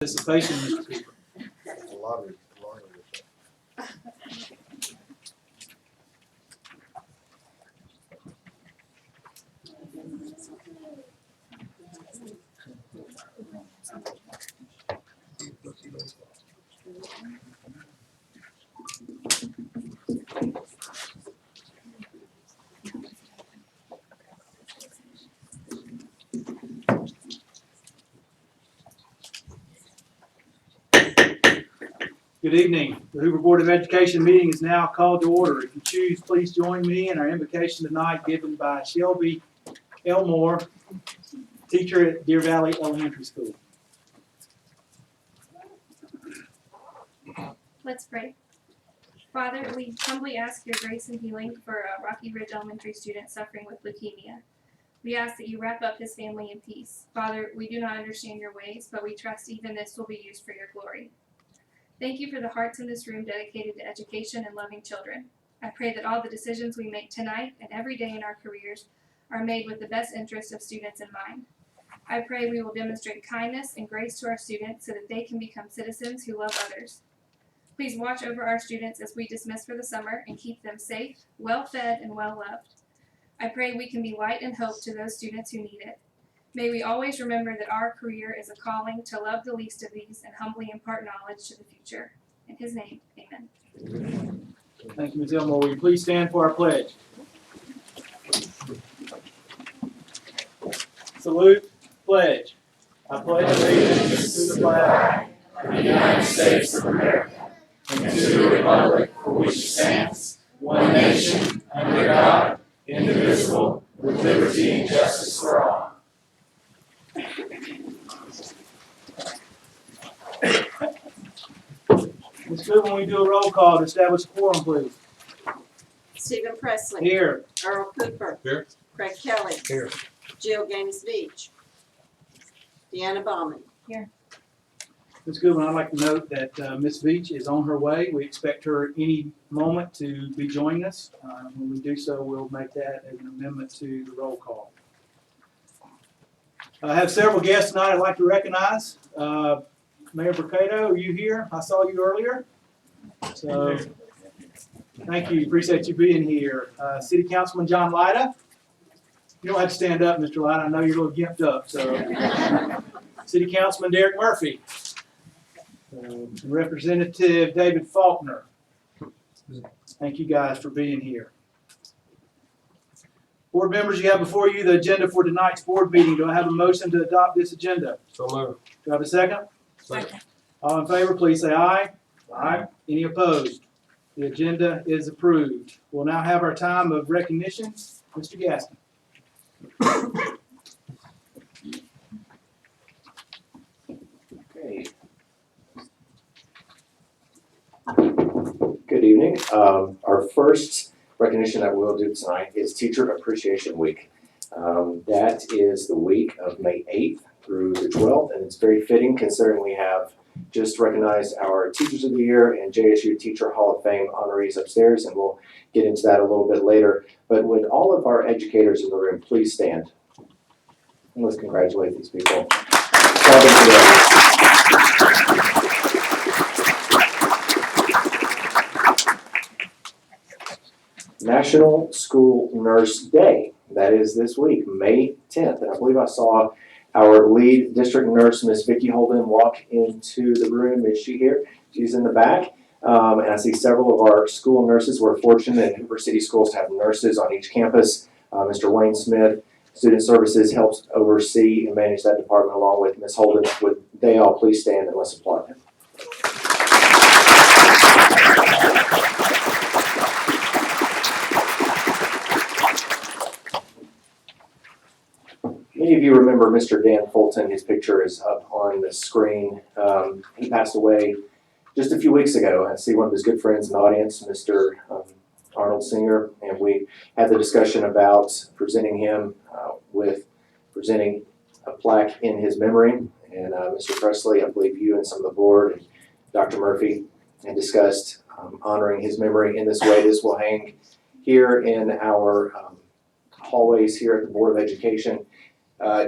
Participation, Mr. Cooper. Good evening. The Hoover Board of Education meeting is now called to order. If you choose, please join me in our invocation tonight given by Shelby Elmore, teacher at Deer Valley Elementary School. Let's pray. Father, we humbly ask your grace and healing for a Rocky Ridge Elementary student suffering with leukemia. We ask that you wrap up his family in peace. Father, we do not understand your ways, but we trust even this will be used for your glory. Thank you for the hearts in this room dedicated to education and loving children. I pray that all the decisions we make tonight and every day in our careers are made with the best interest of students in mind. I pray we will demonstrate kindness and grace to our students so that they can become citizens who love others. Please watch over our students as we dismiss for the summer and keep them safe, well-fed, and well-loved. I pray we can be light and hope to those students who need it. May we always remember that our career is a calling to love the least of these and humbly impart knowledge to the future. In his name, amen. Thank you, Ms. Elmore. Will you please stand for our pledge? Salute, pledge. I pledge allegiance to the flag of the United States of America and to the republic for which it stands, one nation, under God, indivisible, with liberty and justice for all. Ms. Goodwin, will you do a roll call to establish a quorum, please? Stephen Presley. Here. Earl Cooper. Here. Craig Kelly. Here. Jill Gaines Beach. Deanna Baumann. Ms. Goodwin, I'd like to note that Ms. Beach is on her way. We expect her any moment to be joining us. When we do so, we'll make that as an amendment to the roll call. I have several guests tonight I'd like to recognize. Mayor Mercado, are you here? I saw you earlier. So, thank you. Appreciate you being here. City Councilman John Lyda. You don't have to stand up, Mr. Lyda. I know you're a little gimped up. So, City Councilman Derek Murphy. Representative David Faulkner. Thank you guys for being here. Board members, you have before you the agenda for tonight's board meeting. Do I have a motion to adopt this agenda? So moved. Do I have a second? Second. All in favor, please say aye. Aye. Any opposed? The agenda is approved. We'll now have our time of recognition. Mr. Gaston. Okay. Good evening. Our first recognition that we'll do tonight is Teacher Appreciation Week. That is the week of May 8th through the 12th, and it's very fitting considering we have just recognized our Teachers of the Year and JSU Teacher Hall of Fame honorees upstairs, and we'll get into that a little bit later. But would all of our educators in the room please stand? And let's congratulate these people. National School Nurse Day. That is this week, May 10th. And I believe I saw our lead district nurse, Miss Vicki Holden, walk into the room. Is she here? She's in the back. And I see several of our school nurses. We're fortunate in Hoover City Schools to have nurses on each campus. Mr. Wayne Smith, Student Services, helps oversee and manage that department along with Ms. Holden. Would they all please stand and let's applaud them. Many of you remember Mr. Dan Fulton. His picture is up on the screen. He passed away just a few weeks ago. I see one of his good friends in the audience, Mr. Arnold Singer, and we had the discussion about presenting him with presenting a plaque in his memory. And Mr. Presley, I believe you and some of the board and Dr. Murphy had discussed honoring his memory in this way. This will hang here in our hallways here at the Board of Education.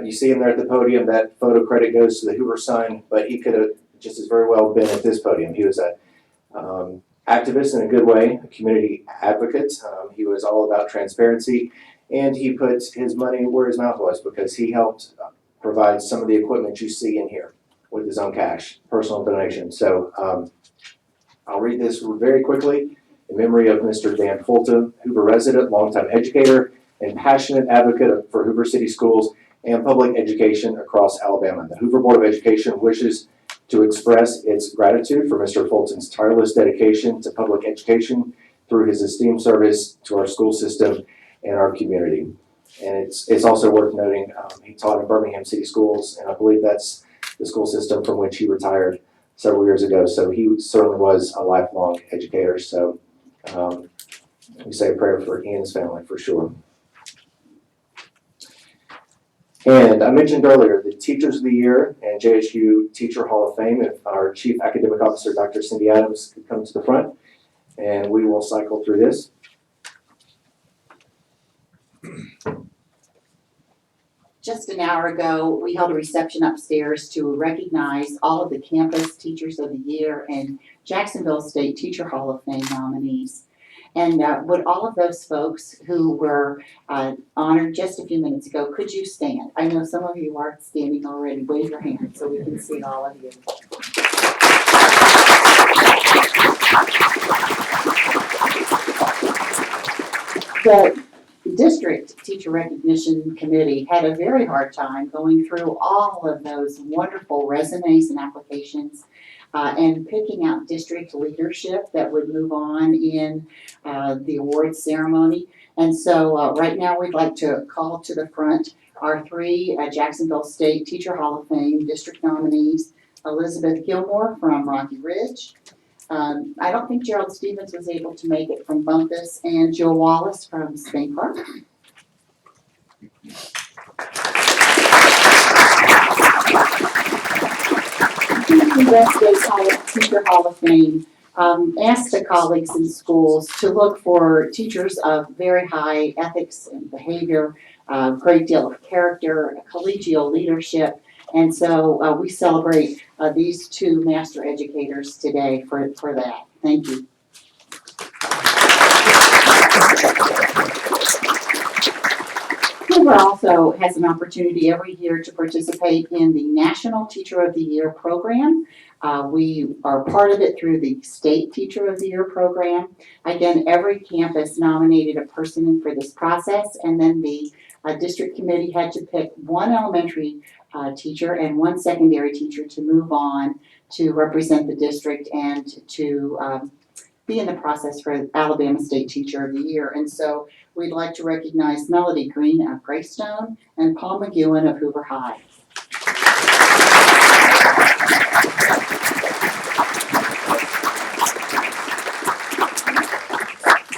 You see him there at the podium. That photo credit goes to the Hoover son, but he could have just as very well been at this podium. He was a activist in a good way, a community advocate. He was all about transparency, and he put his money where his mouth was because he helped provide some of the equipment you see in here with his own cash, personal donation. So I'll read this very quickly in memory of Mr. Dan Fulton, Hoover resident, longtime educator, and passionate advocate for Hoover City Schools and public education across Alabama. The Hoover Board of Education wishes to express its gratitude for Mr. Fulton's tireless dedication to public education through his esteemed service to our school system and our community. And it's also worth noting, he taught in Birmingham City Schools, and I believe that's the school system from which he retired several years ago. So he certainly was a lifelong educator. So we say a prayer for Ian's family for sure. And I mentioned earlier the Teachers of the Year and JSU Teacher Hall of Fame. If our Chief Academic Officer, Dr. Cindy Adams, could come to the front, and we will cycle through this. Just an hour ago, we held a reception upstairs to recognize all of the campus Teachers of the Year and Jacksonville State Teacher Hall of Fame nominees. And would all of those folks who were honored just a few minutes ago, could you stand? I know some of you are standing already. Wave your hand so we can see all of you. The District Teacher Recognition Committee had a very hard time going through all of those wonderful resumes and applications and picking out district leadership that would move on in the awards ceremony. And so right now we'd like to call to the front our three Jacksonville State Teacher Hall of Fame district nominees: Elizabeth Gilmore from Rocky Ridge. I don't think Gerald Stevens was able to make it from Bumpus, and Jill Wallace from Spain Park. Teacher Hall of Fame asked the colleagues in schools to look for teachers of very high ethics and behavior, a great deal of character, collegial leadership, and so we celebrate these two master educators today for that. Thank you. Hoover also has an opportunity every year to participate in the National Teacher of the Year program. We are part of it through the State Teacher of the Year program. Again, every campus nominated a person for this process, and then the district committee had to pick one elementary teacher and one secondary teacher to move on to represent the district and to be in the process for Alabama State Teacher of the Year. And so we'd like to recognize Melody Green of Greystone and Paul McEwen of Hoover High.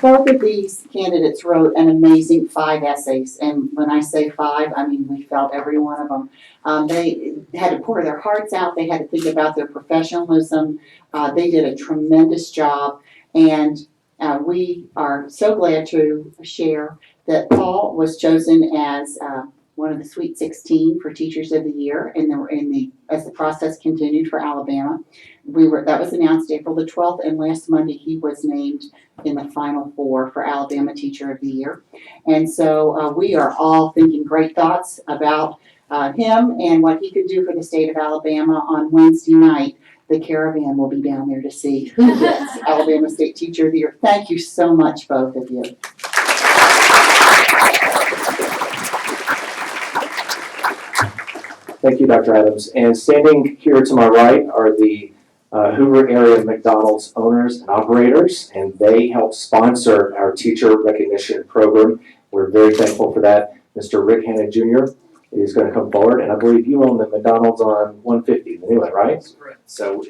Both of these candidates wrote an amazing 5 essays, and when I say 5, I mean we felt every one of them. They had to pour their hearts out, they had to think about their professionalism, they did a tremendous job, and we are so glad to share that Paul was chosen as one of the Sweet 16 for Teachers of the Year as the process continued for Alabama. That was announced April the 12th, and last Monday he was named in the final 4 for Alabama Teacher of the Year. And so we are all thinking great thoughts about him and what he could do for the state of Alabama. On Wednesday night, the caravan will be down there to see who gets Alabama State Teacher of the Year. Thank you so much, both of you. Thank you, Dr. Adams. And standing here to my right are the Hoover area McDonald's owners and operators, and they help sponsor our teacher recognition program. We're very thankful for that. Mr. Rick Hanna Jr. is going to come forward, and I believe you own the McDonald's on 150, the new one, right? Correct. So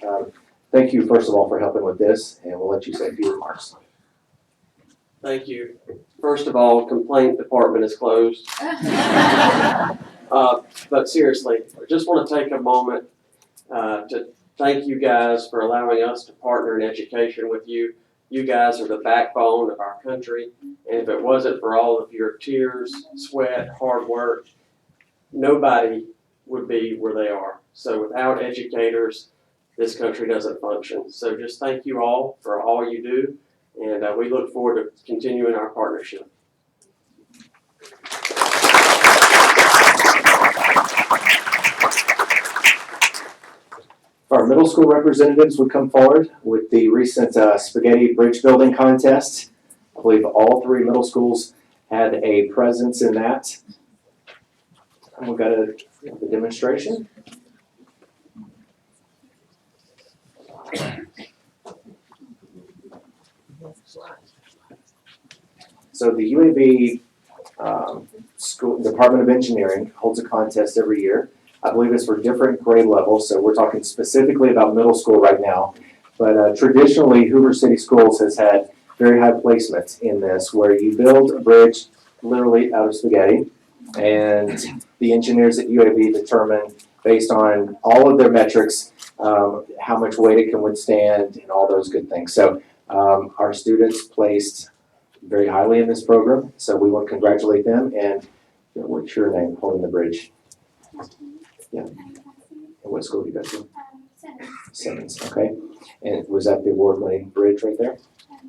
thank you, first of all, for helping with this, and we'll let you say a few remarks. Thank you. First of all, complaint department is closed. But seriously, I just want to take a moment to thank you guys for allowing us to partner in education with you. You guys are the backbone of our country, and if it wasn't for all of your tears, sweat, hard work, nobody would be where they are. So without educators, this country doesn't function. So just thank you all for all you do, and we look forward to continuing our partnership. Our middle school representatives would come forward with the recent spaghetti bridge building contest. I believe all 3 middle schools had a presence in that. And we've got the demonstration. So the UAB School Department of Engineering holds a contest every year. I believe it's for different grade levels, so we're talking specifically about middle school right now. But traditionally, Hoover City Schools has had very high placement in this, where you build a bridge literally out of spaghetti, and the engineers at UAB determine, based on all of their metrics, how much weight it can withstand and all those good things. So our students placed very highly in this program, so we want to congratulate them. And what's your name holding the bridge? Yeah. And what school do you go to? Simmons, okay. And was that the award-winning bridge right there?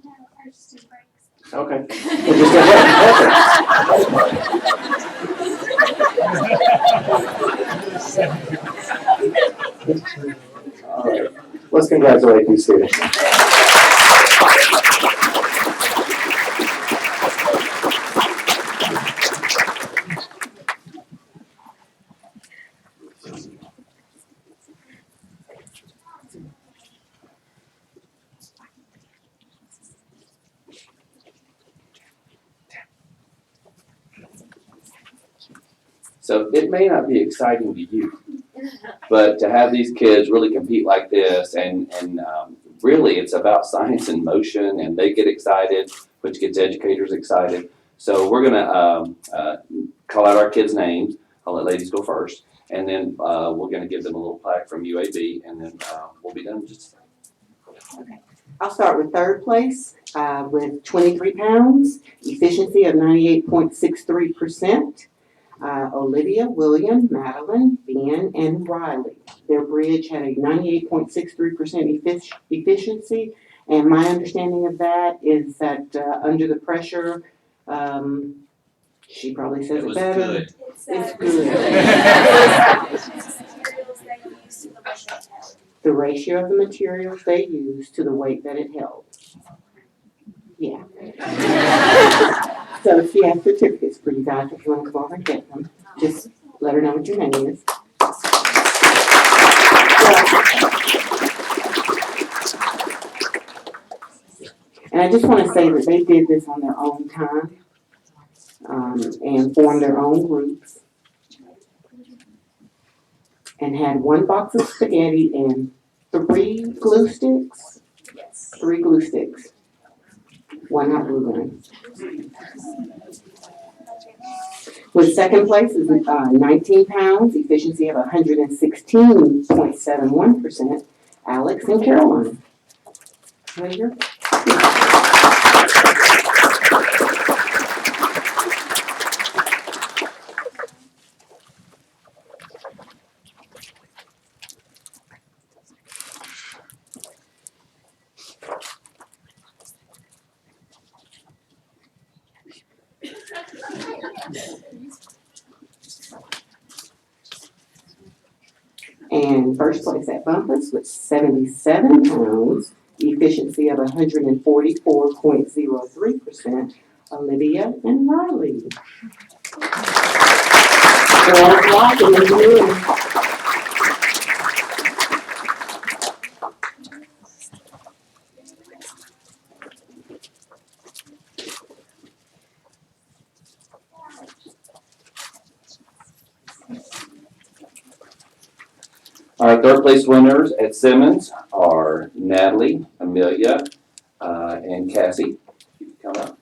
No, ours just breaks. Okay. It just did perfect. All right. Let's congratulate these students. So it may not be exciting to you, but to have these kids really compete like this, and really it's about science in motion, and they get excited, which gets educators excited. So we're gonna call out our kids' names. I'll let ladies go first, and then we're gonna give them a little plaque from UAB, and then we'll be done in just a second. Okay. I'll start with third place with 23 pounds, efficiency of 98.63%. Olivia, William, Madeline, Ben, and Riley. Their bridge had a 98.63% efficiency, and my understanding of that is that under the pressure, she probably says it better. It's good. The ratio of the materials they used to the weight that it held. Yeah. So she has certificates for you guys if you want to come over and get them. Just let her know what your name is. And I just want to say that they did this on their own time and formed their own groups and had 1 box of spaghetti and 3 glue sticks. 3 glue sticks. 1 hot glue gun. With second place is 19 pounds, efficiency of 116.71%, Alex and Caroline. Pleasure. And first place at Bumpus with 77 pounds, efficiency of 144.03%, Olivia and Riley. Girls rock in the room. Our third place winners at Simmons are Natalie, Amelia, and Cassie. You can come up.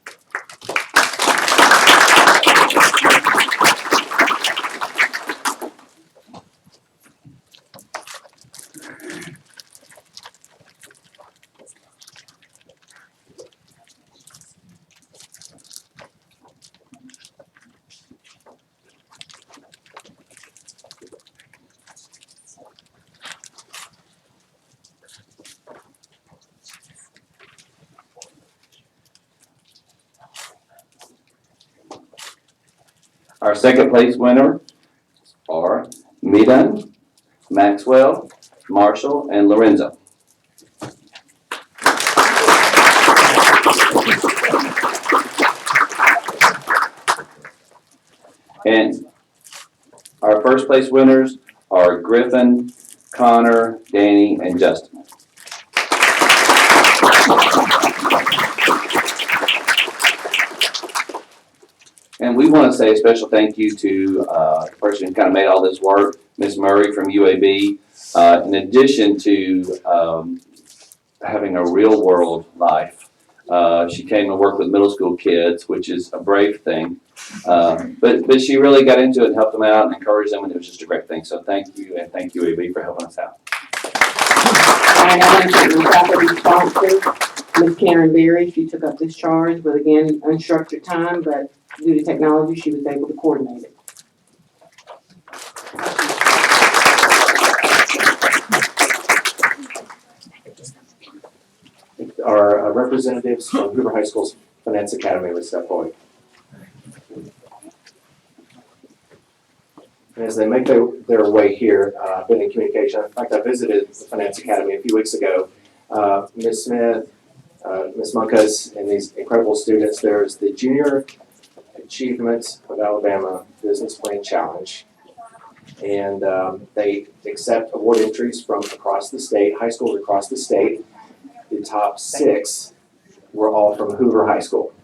Our second place winner are Medan, Maxwell, Marshall, and Lorenzo. And our first place winners are Griffin, Connor, Danny, and Justin. And we want to say a special thank you to the person who kind of made all this work, Ms. Murray from UAB. In addition to having a real world life, she came and worked with middle school kids, which is a brave thing. But she really got into it and helped them out and encouraged them, and it was just a great thing. So thank you, and thank you, UAB, for helping us out. And I want to thank the faculty sponsor, Ms. Karen Berry. She took up this charge with, again, unstructured time, but due to technology, she was able to coordinate it. Our representatives from Hoover High School's Finance Academy would step forward. And as they make their way here, I've been in communication. In fact, I visited the Finance Academy a few weeks ago. Ms. Smith, Ms. Munkas, and these incredible students. There's the Junior Achievement of Alabama Business Plan Challenge. And they accept award entries from across the state, high schools across the state. The top 6 were all from Hoover High School.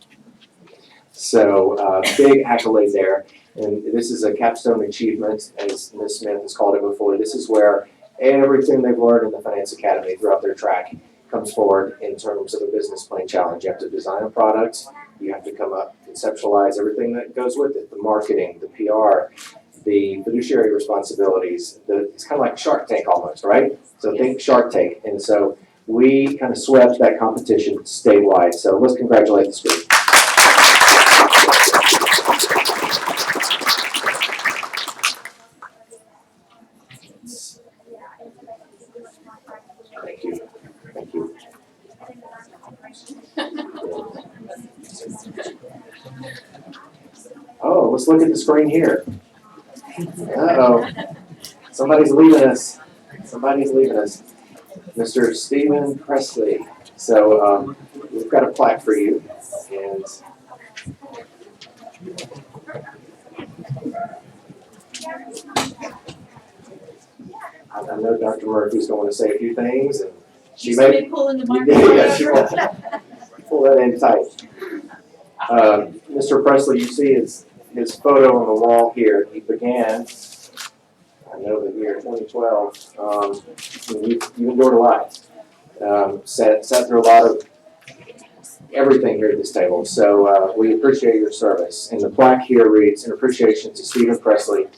So big accolade there. And this is a capstone achievement, as Ms. Smith has called it before. This is where everything they've learned in the Finance Academy throughout their track comes forward in terms of a business plan challenge. You have to design a product. You have to come up, conceptualize everything that goes with it, the marketing, the PR, the fiduciary responsibilities. It's kind of like Shark Tank almost, right? So think Shark Tank. And so we kind of swept that competition statewide. So let's congratulate this group. Thank you. Thank you. Oh, let's look at the screen here. Uh-oh. Somebody's leaving us. Somebody's leaving us. Mr. Stephen Presley. So we've got a plaque for you. And I know Dr. Murphy's going to say a few things. And she may pulling the yeah, she will pull that in tight. Mr. Presley, you see his photo on the wall here. He began, I know the year 2012. You endured a lot. Sat through a lot of everything here at this table. So we appreciate your service. And the plaque here reads, in appreciation to Stephen Presley,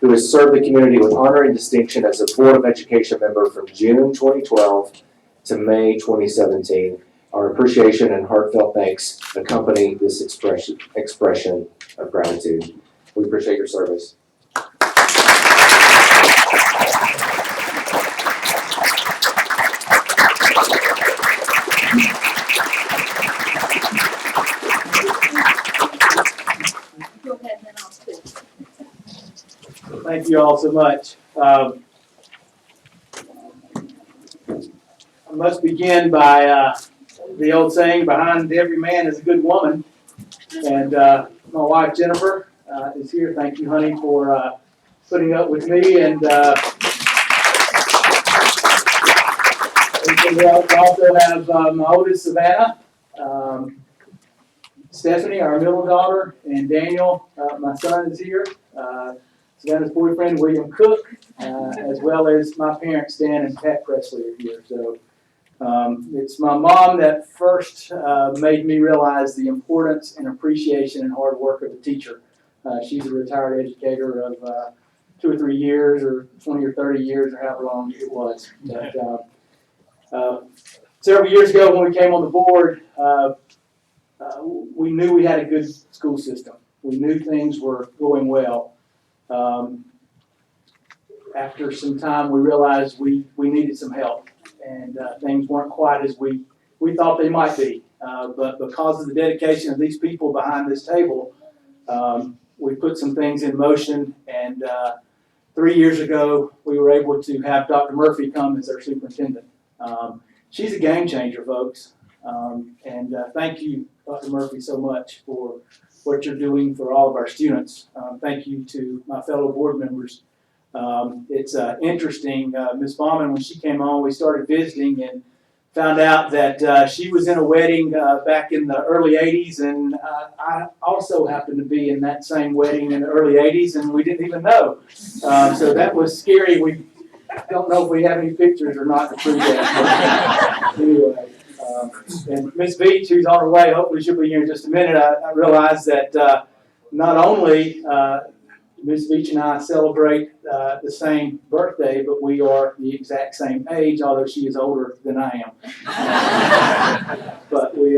who has served the community with honor and distinction as a Board of Education member from June 2012 to May 2017. Our appreciation and heartfelt thanks accompany this expression of gratitude. We appreciate your service. Go ahead and then I'll speak. Thank you all so much. I must begin by the old saying, behind every man is a good woman. And my wife Jennifer is here. Thank you, honey, for putting up with me. And we also have my oldest, Savannah, Stephanie, our middle daughter, and Daniel, my son, is here. Savannah's boyfriend, William Cook, as well as my parents, Dan and Pat Presley, are here. So it's my mom that first made me realize the importance and appreciation and hard work of a teacher. She's a retired educator of 2 or 3 years, or 20 or 30 years, or however long it was. But several years ago, when we came on the board, we knew we had a good school system. We knew things were going well. After some time, we realized we needed some help, and things weren't quite as we thought they might be. But because of the dedication of these people behind this table, we put some things in motion, and 3 years ago, we were able to have Dr. Murphy come as our superintendent. She's a game changer, folks. And thank you, Dr. Murphy, so much for what you're doing for all of our students. Thank you to my fellow board members. It's interesting, Ms. Baumann, when she came on, we started visiting and found out that she was in a wedding back in the early 80s, and I also happened to be in that same wedding in the early 80s, and we didn't even know. So that was scary. We don't know if we have any pictures or not to prove that. Anyway, and Ms. Beach, who's on her way, hopefully she'll be here in just a minute. I realized that not only Ms. Beach and I celebrate the same birthday, but we are the exact same age, although she is older than I am. But we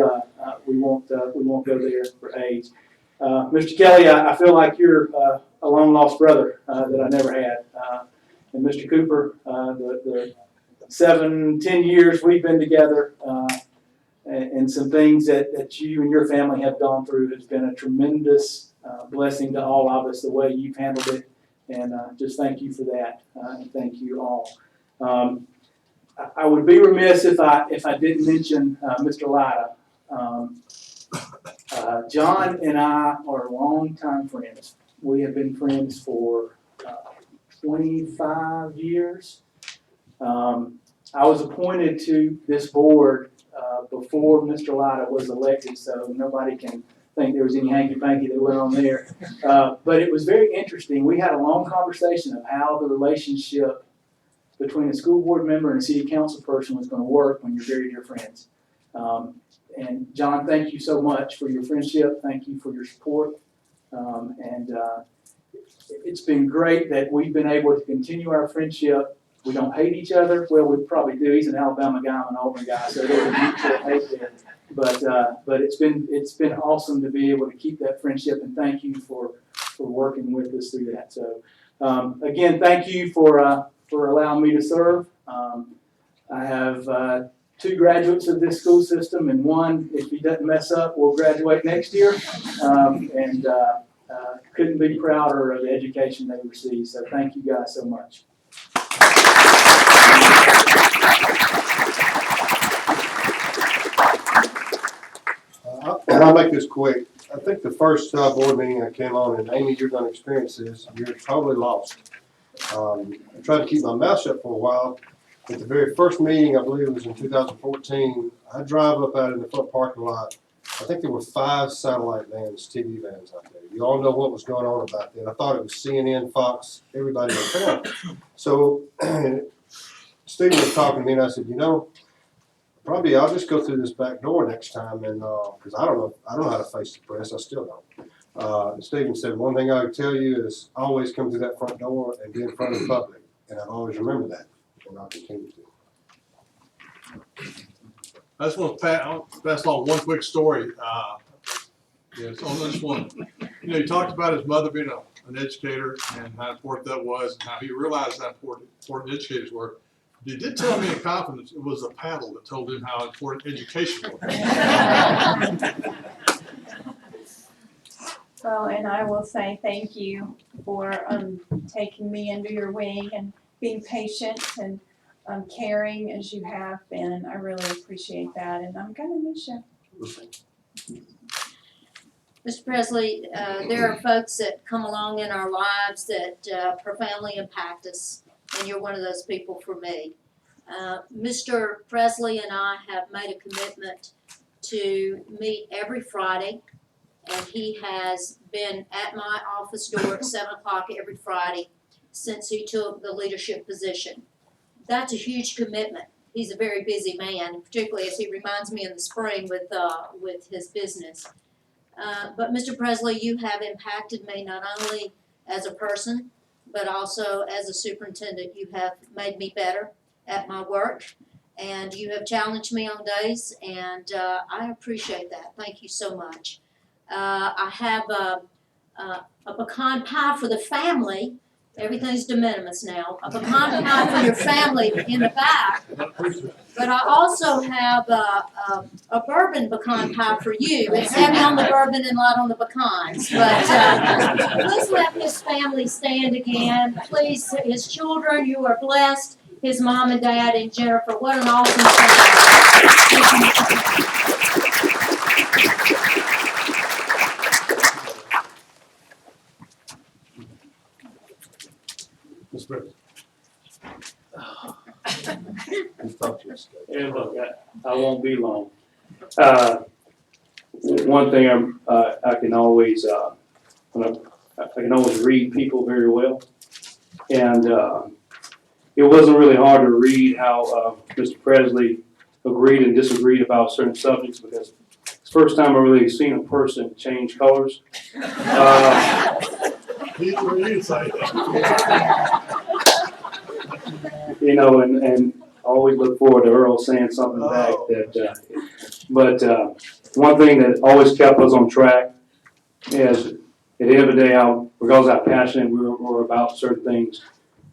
won't go there for age. Mr. Kelly, I feel like you're a long lost brother that I never had. And Mr. Cooper, the 7-10 years we've been together, and some things that you and your family have gone through has been a tremendous blessing to all of us, the way you've handled it, and just thank you for that, and thank you all. I would be remiss if I didn't mention Mr. Lyda. John and I are longtime friends. We have been friends for 25 years. I was appointed to this board before Mr. Lyda was elected, so nobody can think there was any hanky-panky that went on there. But it was very interesting. We had a long conversation of how the relationship between a school board member and a city council person was going to work when you're very dear friends. And John, thank you so much for your friendship. Thank you for your support. It's been great that we've been able to continue our friendship. We don't hate each other. Well, we probably do. He's an Alabama guy, I'm an Auburn guy, so there's a mutual hate there. But it's been awesome to be able to keep that friendship, and thank you for working with us through that. So again, thank you for allowing me to serve. I have 2 graduates of this school system, and one, if he doesn't mess up, will graduate next year. Couldn't be prouder of the education they received. So thank you guys so much. I'll make this quick. I think the first board meeting I came on, and Amy, you're going to experience this, you're totally lost. I tried to keep my mouth shut for a while. At the very first meeting, I believe it was in 2014, I drive up out in the front parking lot. I think there were 5 satellite vans, TV vans out there. You all know what was going on about that. I thought it was CNN, Fox, everybody in town. So Stephen was talking to me, and I said, probably I'll just go through this back door next time, and because I don't know how to face the press. I still don't. And Stephen said, one thing I would tell you is always come through that front door and be in front of the public, and I've always remembered that, and I'll continue to. I just want to pass along one quick story. Yes, on this one. He talked about his mother being an educator and how important that was, and how he realized how important educators were. He did tell me in confidence it was a paddle that told him how important education was. Well, and I will say thank you for taking me under your wing and being patient and caring as you have been. I really appreciate that, and I'm gonna miss you. Mr. Presley, there are folks that come along in our lives that profoundly impact us, and you're one of those people for me. Mr. Presley and I have made a commitment to meet every Friday, and he has been at my office door at 7 o'clock every Friday since he took the leadership position. That's a huge commitment. He's a very busy man, particularly as he reminds me in the spring with his business. But Mr. Presley, you have impacted me not only as a person, but also as a superintendent. You have made me better at my work, and you have challenged me on days, and I appreciate that. Thank you so much. I have a pecan pie for the family Everything's de minimis now. A pecan pie for your family in the back. But I also have a bourbon pecan pie for you. It's heavy on the bourbon and light on the pecans. But please let his family stand again. Please, his children, you are blessed. His mom and dad and Jennifer, what an awesome family. Ms. Britt. And look, I won't be long. One thing I can always, I can always read people very well. And it wasn't really hard to read how Mr. Presley agreed and disagreed about certain subjects, because it's the first time I really seen a person change colors. You know, and I always look forward to Earl saying something back that, but one thing that always kept us on track is, at the end of the day, regardless of how passionate we were about certain things,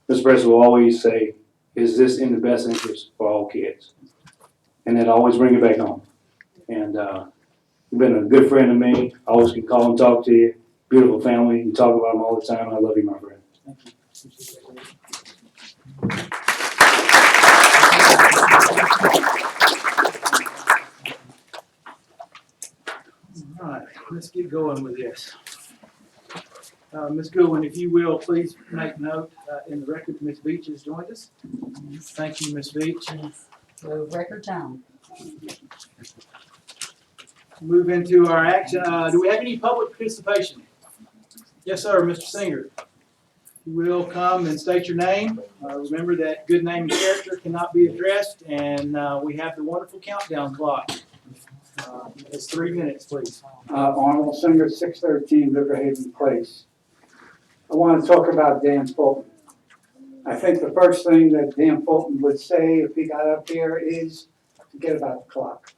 Mr. President will always say, is this in the best interest for all kids? And then always bring it back home. And you've been a good friend to me. I always can call and talk to you. Beautiful family. You talk about them all the time. I love you, my friend. Thank you. All right, let's get going with this. Ms. Goodwin, if you will, please make note in the record that Ms. Beach has joined us. Thank you, Ms. Beach. So record time. Move into our action. Do we have any public participation? Yes, sir, Mr. Singer. You will come and state your name. Remember that good name and character cannot be addressed, and we have the wonderful countdown clock. It's 3 minutes, please. Arnold Singer, 613 Riverhaven Place. I want to talk about Dan Fulton. I think the first thing that Dan Fulton would say if he got up here is, forget about the clock.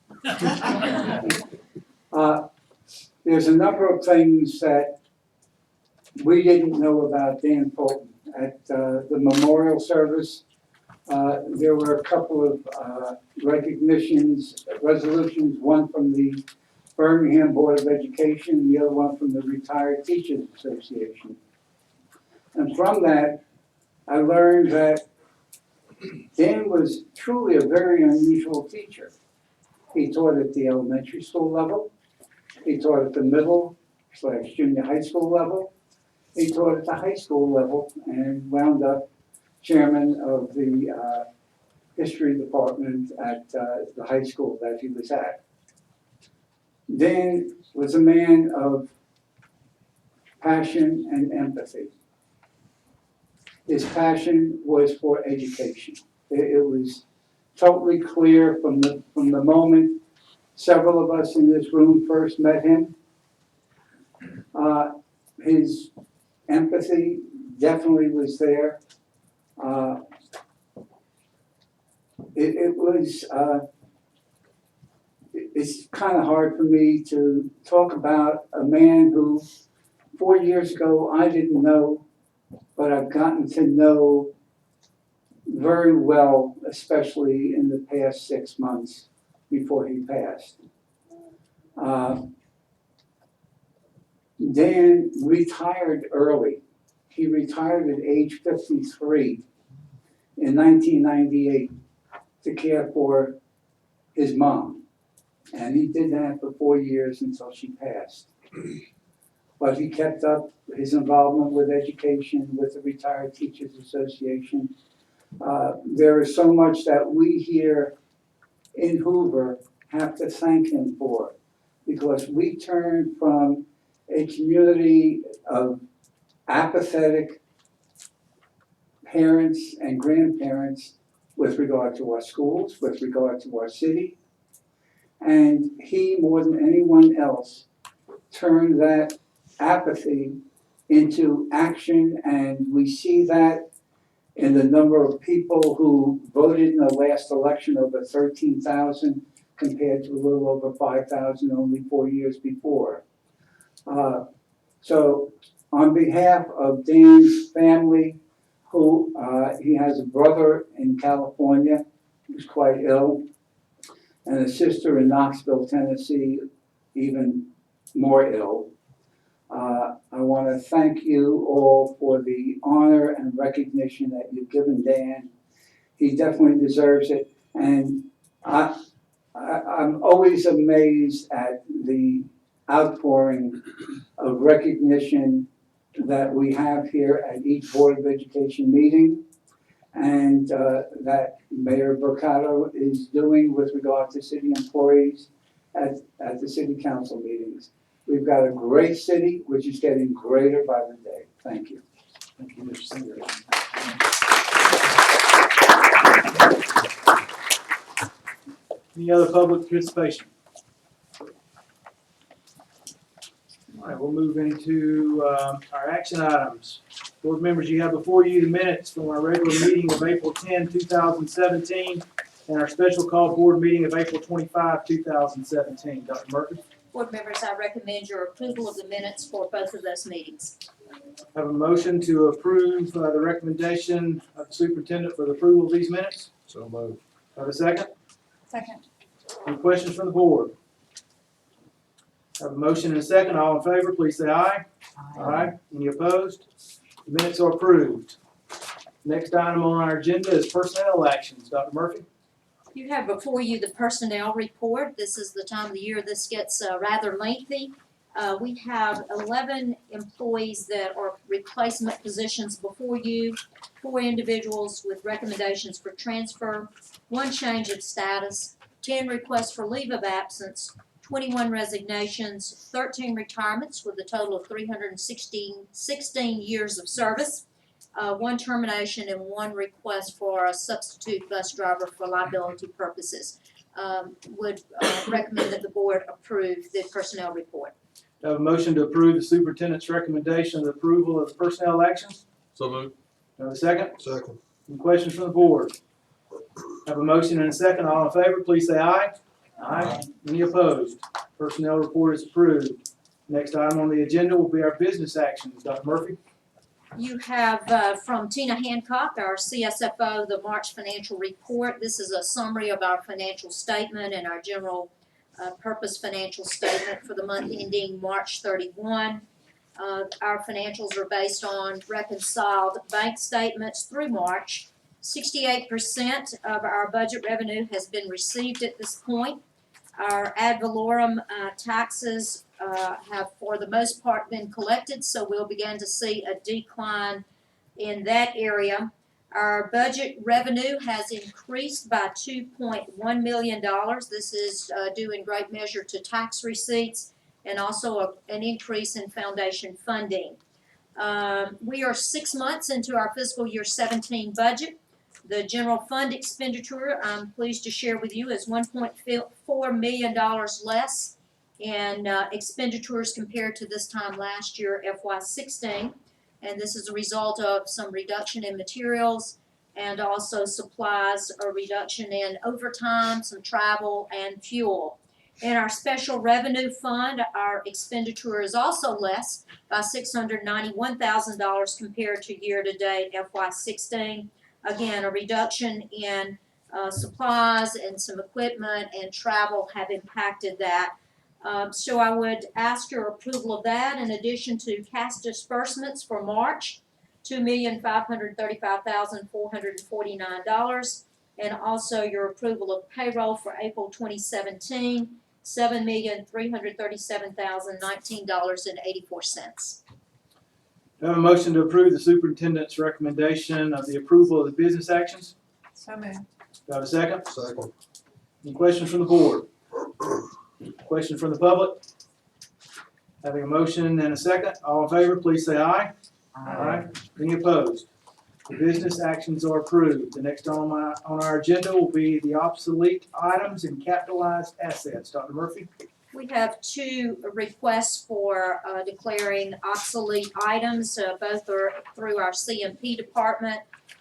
There's a number of things that we didn't know about Dan Fulton. At the memorial service, there were a couple of resolutions, one from the Birmingham Board of Education, and the other one from the Retired Teachers Association. And from that, I learned that Dan was truly a very unusual teacher. He taught at the elementary school level, he taught at the middle/junior high school level, he taught at the high school level, and wound up chairman of the history department at the high school that he was at. Dan was a man of passion and empathy. His passion was for education. It was totally clear from the moment several of us in this room first met him. His empathy definitely was there. It's kind of hard for me to talk about a man who 4 years ago I didn't know, but I've gotten to know very well, especially in the past 6 months before he passed. Dan retired early. He retired at age 53 in 1998 to care for his mom. And he did that for 4 years until she passed. But he kept up his involvement with education, with the Retired Teachers Association. There is so much that we here in Hoover have to thank him for, because we turned from a community of apathetic parents and grandparents with regard to our schools, with regard to our city. And he, more than anyone else, turned that apathy into action, and we see that in the number of people who voted in the last election, over 13,000 compared to a little over 5,000 only 4 years before. So On behalf of Dan's family, who, he has a brother in California who's quite ill, and a sister in Knoxville, Tennessee, even more ill. I want to thank you all for the honor and recognition that you've given Dan. He definitely deserves it, and I'm always amazed at the outpouring of recognition that we have here at each Board of Education meeting, and that Mayor Brocato is doing with regard to city employees at the city council meetings. We've got a great city, which is getting greater by the day. Thank you. Thank you, Mr. Singer. Any other public participation? All right, we'll move into our action items. Board members, you have before you the minutes from our regular meeting of April 10, 2017, and our special call board meeting of April 25, 2017. Dr. Murphy? Board members, I recommend your approval of the minutes for both of those meetings. Have a motion to approve the recommendation of the superintendent for the approval of these minutes. So moved. Have a second? Second. Any questions from the board? Have a motion and a second. All in favor, please say aye. Aye. Any opposed? The minutes are approved. Next item on our agenda is personnel actions. Dr. Murphy? You have before you the personnel report. This is the time of the year this gets rather lengthy. We have 11 employees that are replacement positions before you, 4 individuals with recommendations for transfer, 1 change of status, 10 requests for leave of absence, 21 resignations, 13 retirements with a total of 316 years of service, 1 termination, and 1 request for a substitute bus driver for liability purposes. Would recommend that the board approve the personnel report. Have a motion to approve the superintendent's recommendation of the approval of the personnel actions. So moved. Have a second? Second. Any questions from the board? Have a motion and a second. All in favor, please say aye. Aye. Any opposed? Personnel report is approved. Next item on the agenda will be our business actions. Dr. Murphy? You have from Tina Hancock, our CSFO, the March financial report. This is a summary of our financial statement and our general purpose financial statement for the month ending March 31. Our financials are based on reconciled bank statements through March. 68% of our budget revenue has been received at this point. Our ad valorem taxes have for the most part been collected, so we'll begin to see a decline in that area. Our budget revenue has increased by $2.1 million. This is due in great measure to tax receipts and also an increase in foundation funding. We are 6 months into our fiscal year 17 budget. The general fund expenditure, I'm pleased to share with you, is $1.4 million less in expenditures compared to this time last year, FY16. And this is a result of some reduction in materials and also supplies, a reduction in overtime, some travel, and fuel. In our special revenue fund, our expenditure is also less by $691,000 compared to year-to-date FY16. Again, a reduction in supplies and some equipment and travel have impacted that. So I would ask your approval of that in addition to cash disbursements for March, $2,535,449, and also your approval of payroll for April 2017, $7,337,019.84. Do I have a motion to approve the superintendent's recommendation of the approval of the business actions? So moved. Do I have a second? Second. Any questions from the board? Questions from the public? Having a motion and a second, all in favor, please say aye. Aye. Any opposed? The business actions are approved. The next on our agenda will be the obsolete items and capitalized assets. Dr. Murphy? We have 2 requests for declaring obsolete items. Both are through our CMP department.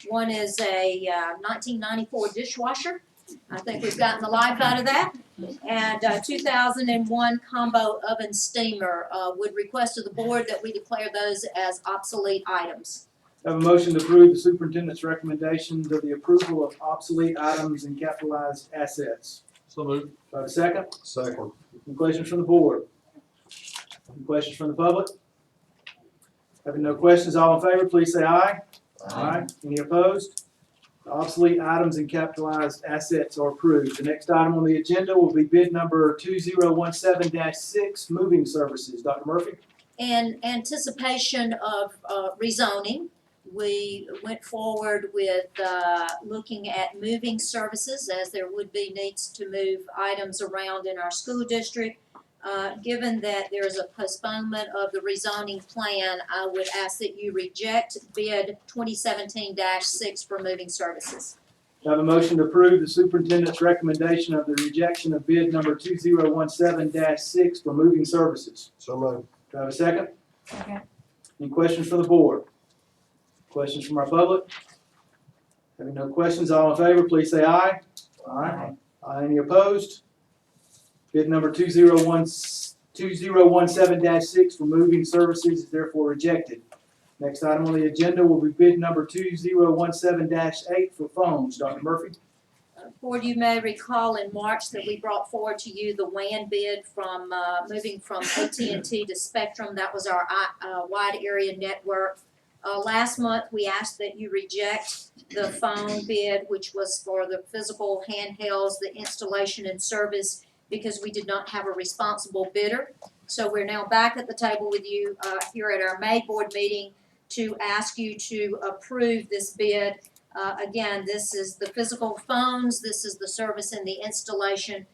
One is a 1994 dishwasher. I think we've gotten the life out of that. and 2001 combo oven steamer. Would request of the board that we declare those as obsolete items. Have a motion to approve the superintendent's recommendations of the approval of obsolete items and capitalized assets. So moved. Do I have a second? Second. Any questions from the board? Any questions from the public? Having no questions, all in favor, please say aye. Aye. Any opposed? The obsolete items and capitalized assets are approved. The next item on the agenda will be bid number 2017-6, moving services. Dr. Murphy? In anticipation of rezoning, we went forward with looking at moving services, as there would be needs to move items around in our school district. Given that there is a postponement of the rezoning plan, I would ask that you reject bid 2017-6 for moving services. Do I have a motion to approve the superintendent's recommendation of the rejection of bid number 2017-6 for moving services? So moved. Do I have a second? Second. Any questions from the board? Questions from our public? Having no questions, all in favor, please say aye. Aye. Any opposed? Bid number 2017-6 for moving services is therefore rejected. Next item on the agenda will be bid number 2017-8 for phones. Dr. Murphy? Board, you may recall in March that we brought forward to you the WAN bid from moving from AT&T to Spectrum. That was our wide area network. Last month, we asked that you reject the phone bid, which was for the physical handhelds, the installation and service, because we did not have a responsible bidder. So we're now back at the table with you here at our May board meeting to ask you to approve this bid. Again, this is the physical phones, this is the service and the installation.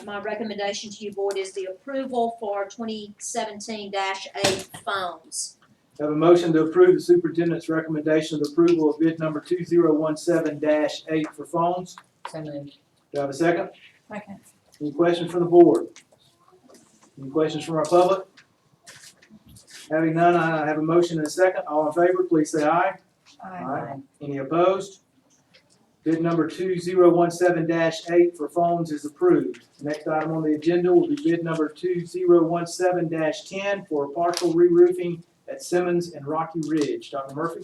My recommendation to you, board, is the approval for 2017-8 phones. I have a motion to approve the superintendent's recommendation of approval of bid number 2017-8 for phones. So moved. Do I have a second? Second. Any questions from the board? Any questions from our public? Having none, I have a motion and a second. All in favor, please say aye. Aye. Any opposed? Bid number 2017-8 for phones is approved. Next item on the agenda will be bid number 2017-10 for partial re-roofing at Simmons and Rocky Ridge. Dr. Murphy?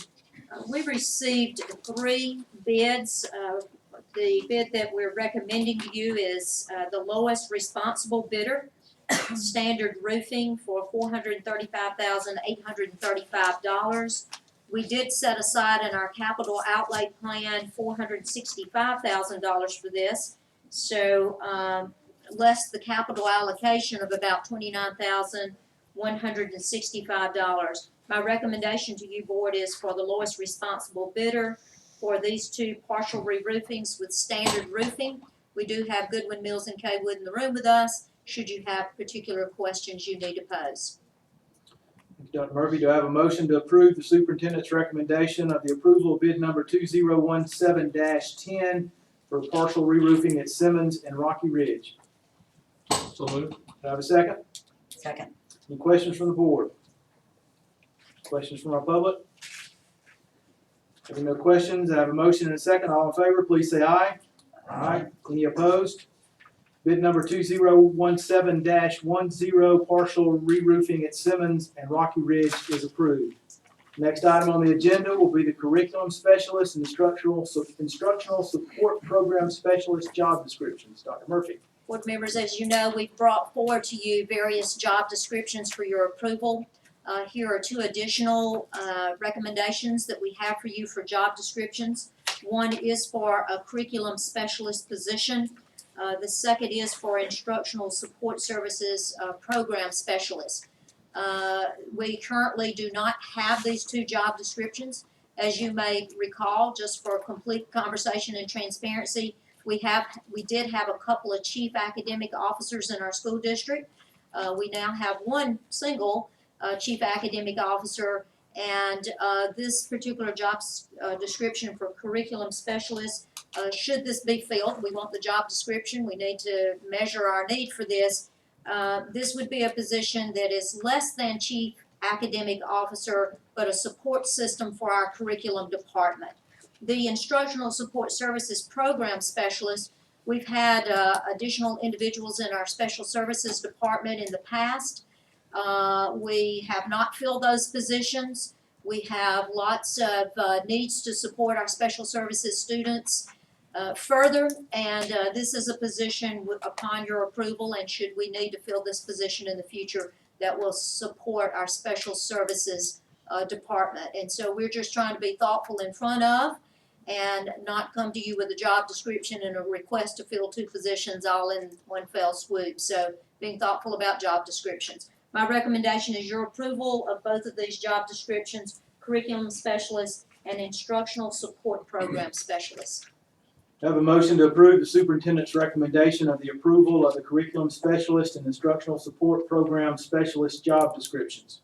We received 3 bids. The bid that we're recommending to you is the lowest responsible bidder, Standard Roofing, for $435,835. We did set aside in our capital outlay plan $465,000 for this. So less the capital allocation of about $29,165. My recommendation to you, board, is for the lowest responsible bidder for these 2 partial re-roofings with Standard Roofing. We do have Goodwin, Mills, and Kaywood in the room with us, should you have particular questions you need to pose. Thank you, Dr. Murphy. Do I have a motion to approve the superintendent's recommendation of the approval of bid number 2017-10 for partial re-roofing at Simmons and Rocky Ridge? So moved. Do I have a second? Second. Any questions from the board? Questions from our public? Having no questions, I have a motion and a second. All in favor, please say aye. Aye. Any opposed? Bid number 2017-10, partial re-roofing at Simmons and Rocky Ridge is approved. Next item on the agenda will be the curriculum specialist and instructional support program specialist job descriptions. Dr. Murphy. Board members, as you know, we've brought forward to you various job descriptions for your approval. Here are 2 additional recommendations that we have for you for job descriptions. One is for a curriculum specialist position. The second is for instructional support services program specialist. We currently do not have these 2 job descriptions. As you may recall, just for complete conversation and transparency, we did have a couple of chief academic officers in our school district. We now have 1 single chief academic officer, and this particular job description for curriculum specialist, should this be filled, we want the job description, we need to measure our need for this. This would be a position that is less than chief academic officer, but a support system for our curriculum department. The instructional support services program specialist We've had additional individuals in our special services department in the past. We have not filled those positions. We have lots of needs to support our special services students further, and this is a position upon your approval, and should we need to fill this position in the future, that will support our special services department. And so we're just trying to be thoughtful in front of and not come to you with a job description and a request to fill 2 positions all in one fell swoop. So being thoughtful about job descriptions. My recommendation is your approval of both of these job descriptions, curriculum specialist and instructional support program specialist. I have a motion to approve the superintendent's recommendation of the approval of the curriculum specialist and instructional support program specialist job descriptions.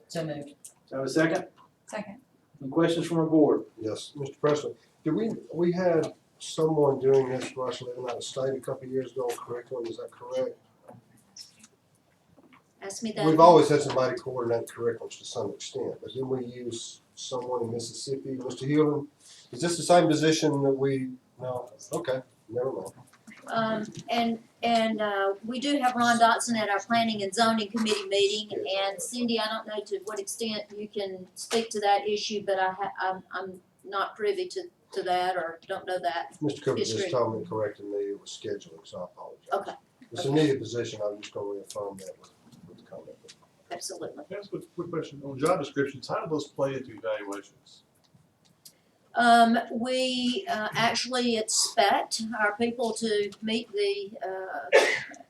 So moved. Do I have a second? Second. Any questions from our board? Yes, Mr. President, we had someone doing this for us living out of state a couple of years ago on curriculum, is that correct? Ask me that. We've always had somebody coordinate curriculums to some extent, but then we use someone in Mississippi, Mr. Hewlin. Is this the same position that no, okay, never mind. We do have Ron Dotson at our planning and zoning committee meeting, and Cindy, I don't know to what extent you can speak to that issue, but I'm not privy to that, or don't know that. Mr. Cooper History. just told me, corrected me, it was scheduling, so I apologize. Okay. It's a needed position, I'm just gonna reaffirm that with the comment. Absolutely. Can I ask a quick question on job descriptions? How do those play into evaluations? We actually expect our people to meet the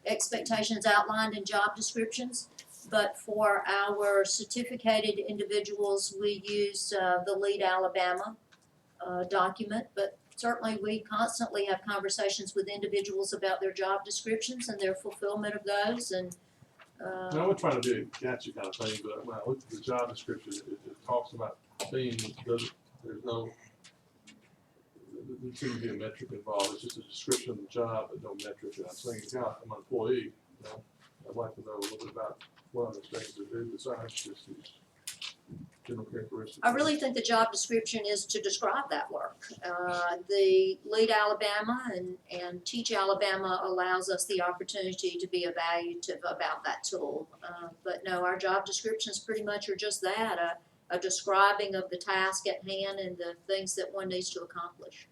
expectations outlined in job descriptions. But for our certificated individuals, we use the Lead Alabama document. But certainly we constantly have conversations with individuals about their job descriptions and their fulfillment of those. And Now, we're trying to do a catchy kind of thing, but when I look at the job description, it talks about themes, there's no, there shouldn't be a metric involved, it's just a description of the job, but no metric. And I'm saying, yeah, I'm an employee, you know, I'd like to know a little bit about what I'm expected to do besides just these general characteristics. I really think the job description is to describe that work. The Lead Alabama and Teach Alabama allows us the opportunity to be evaluative about that tool. But no, our job descriptions pretty much are just that, a describing of the task at hand and the things that one needs to accomplish.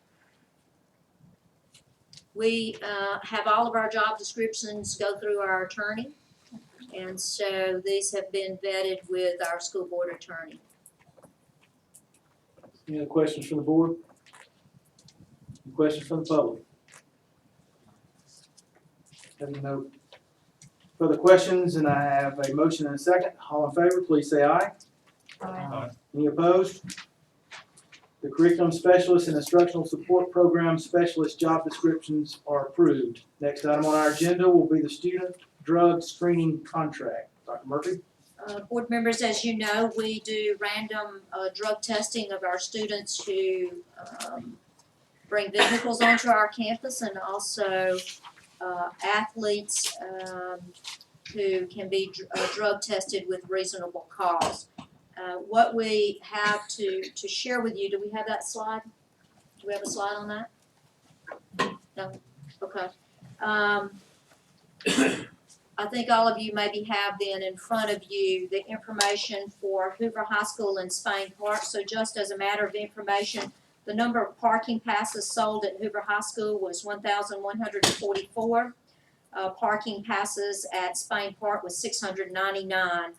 We have all of our job descriptions go through our attorney. And so these have been vetted with our school board attorney. Any other questions from the board? Any questions from the public? Having no further questions, and I have a motion and a second. All in favor, please say aye. Aye. Any opposed? The curriculum specialist and instructional support program specialist job descriptions are approved. Next item on our agenda will be the student drug screening contract. Dr. Murphy? Board members, as you know, we do random drug testing of our students who bring vehicles onto our campus, and also athletes who can be drug tested with reasonable cause. What we have to share with you, do we have that slide? Do we have a slide on that? No? Okay. I think all of you maybe have then in front of you the information for Hoover High School in Spain Park. So just as a matter of information, the number of parking passes sold at Hoover High School was 1,144. Parking passes at Spain Park was 699.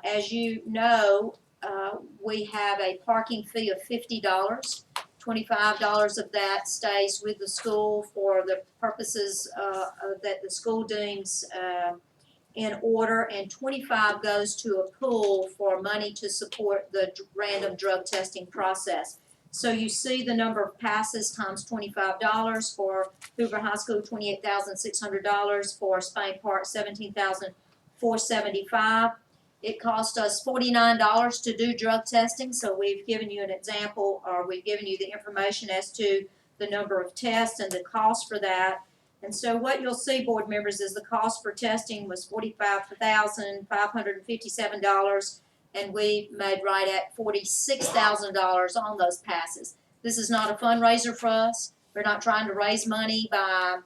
As you know, we have a parking fee of $50. $25 of that stays with the school for the purposes that the school deems in order, and $25 goes to a pool for money to support the random drug testing process. So you see the number of passes times $25 for Hoover High School, $28,600, for Spain Park, $17,475. It cost us $49 to do drug testing, so we've given you an example, or we've given you the information as to the number of tests and the cost for that. And so what you'll see, board members, is the cost for testing was $45,557, and we made right at $46,000 on those passes. This is not a fundraiser for us. We're not trying to raise money by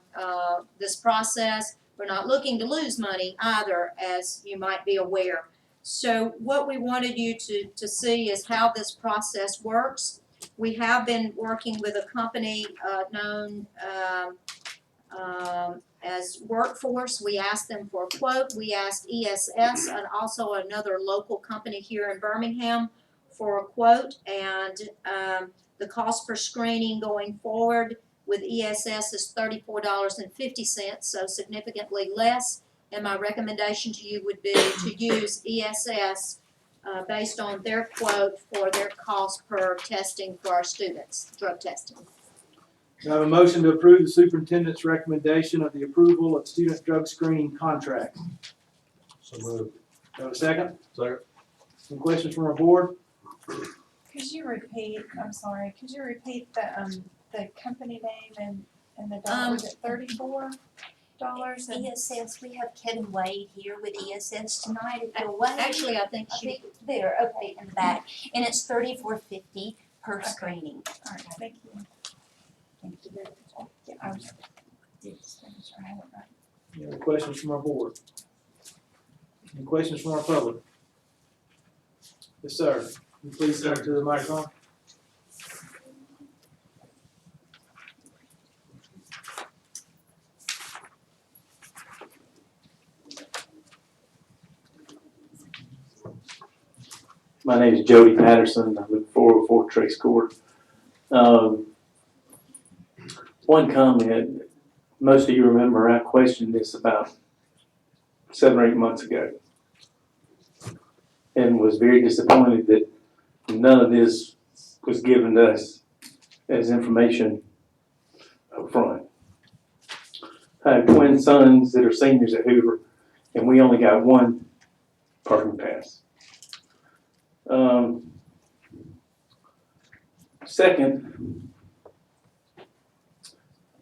this process. We're not looking to lose money either, as you might be aware. So what we wanted you to see is how this process works. We have been working with a company known as Workforce. We asked them for a quote. We asked ESS and also another local company here in Birmingham for a quote. And the cost per screening going forward with ESS is $34.50, so significantly less. And my recommendation to you would be to use ESS based on their quote for their cost per testing for our students, drug testing. Do I have a motion to approve the superintendent's recommendation of the approval of student drug screening contract? So moved. Do I have a second? Second. Some questions from our board? Could you repeat, I'm sorry, could you repeat the company name and the dollar, was it $34? ESS, we have Kevin Wade here with ESS tonight, if you're Wade. Actually, I think I think there, okay, in the back, and it's $34.50 per Okay. screening. All right, thank you. Thank you. Yeah, I was, just making sure I had it right. Any other questions from our board? Any questions from our public? Yes, sir. Can you please step to the microphone? My name is Jody Patterson. I live at 404 Trace Court. One comment, most of you remember I questioned this about 7 or 8 months ago and was very disappointed that none of this was given to us as information up front. I have twin sons that are seniors at Hoover, and we only got one parking pass. Second,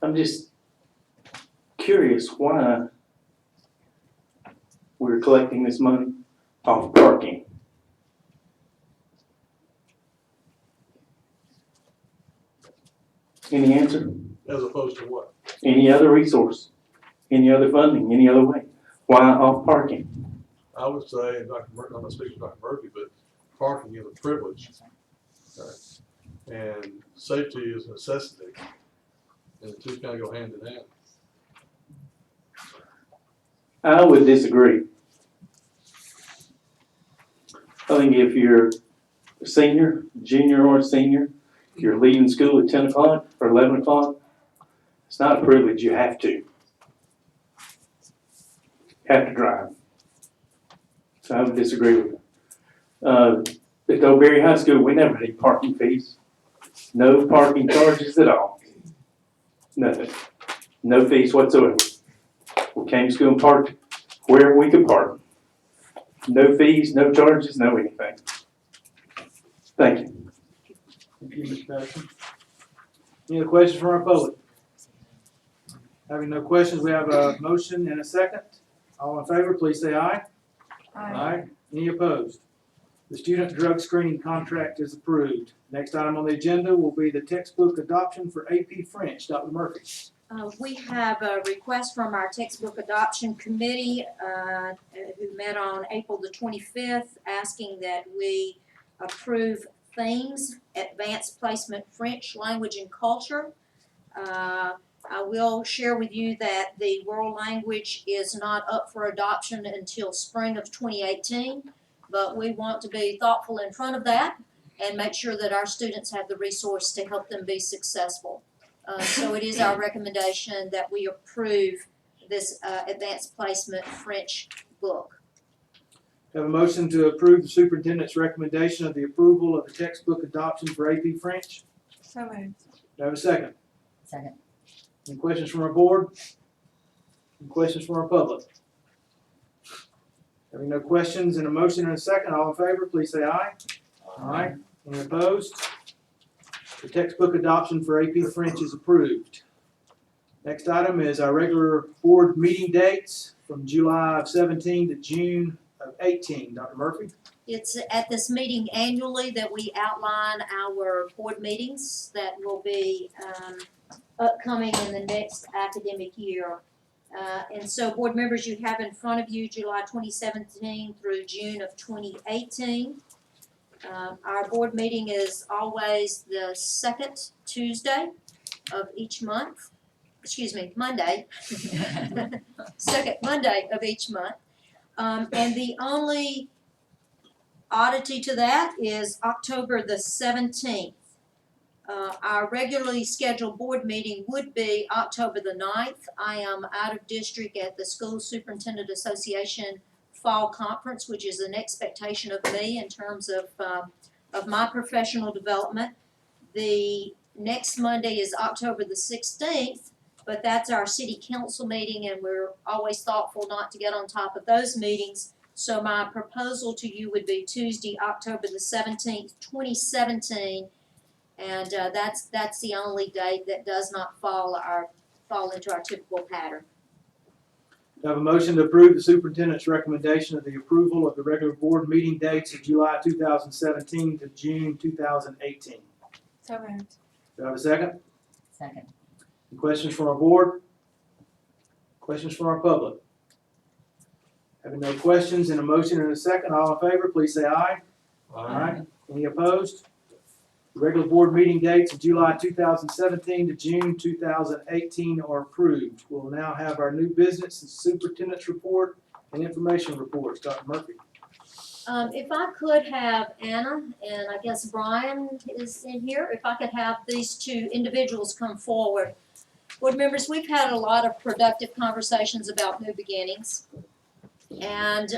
I'm just curious why we're collecting this money off parking. Any answer? As opposed to what? Any other resource? Any other funding? Any other way? Why off parking? I would say, and I'm not speaking to Dr. Murphy, but parking is a privilege. And safety is a necessity. And the two kind of go hand in hand. I would disagree. I think if you're a senior, junior or a senior, you're leaving school at 10 o'clock or 11 o'clock, it's not a privilege, you have to. Have to drive. So I would disagree with it. At O'Berry High School, we never had any parking fees. No parking charges at all. Nothing. No fees whatsoever. We came to school and parked wherever we could park. No fees, no charges, no anything. Thank you. Thank you, Mr. Patterson. Any other questions from our public? Having no questions, we have a motion and a second. All in favor, please say aye. Aye. Any opposed? The student drug screening contract is approved. Next item on the agenda will be the textbook adoption for AP French. Dr. Murphy. We have a request from our textbook adoption committee who met on April the 25th, asking that we approve themes, advanced placement French language and culture. I will share with you that the world language is not up for adoption until spring of 2018, but we want to be thoughtful in front of that and make sure that our students have the resource to help them be successful. So it is our recommendation that we approve this advanced placement French book. Have a motion to approve the superintendent's recommendation of the approval of the textbook adoption for AP French. So moved. Do I have a second? Second. Any questions from our board? Any questions from our public? Having no questions and a motion and a second, all in favor, please say aye. Aye. Any opposed? The textbook adoption for AP French is approved. Next item is our regular board meeting dates from July of 17 to June of 18. Dr. Murphy? It's at this meeting annually that we outline our board meetings that will be upcoming in the next academic year. And so, board members, you have in front of you July 2017 through June of 2018. Our board meeting is always the second Tuesday of each month. Excuse me, Monday. Second Monday of each month. And the only oddity to that is October the 17th. Our regularly scheduled board meeting would be October the 9th. I am out of district at the School Superintendent Association Fall Conference, which is an expectation of me in terms of my professional development. The next Monday is October the 16th, but that's our city council meeting, and we're always thoughtful not to get on top of those meetings. So my proposal to you would be Tuesday, October the 17th, 2017, and that's the only date that does not fall into our typical pattern. Do I have a motion to approve the superintendent's recommendation of the approval of the regular board meeting dates of July 2017 to June 2018? So moved. Do I have a second? Second. Any questions from our board? Questions from our public? Having no questions and a motion and a second, all in favor, please say aye. Aye. Any opposed? The regular board meeting dates of July 2017 to June 2018 are approved. We'll now have our new business and superintendent's report and information reports. Dr. Murphy. If I could have Anna, and I guess Brian is in here, if I could have these two individuals come forward. Board members, we've had a lot of productive conversations about new beginnings. And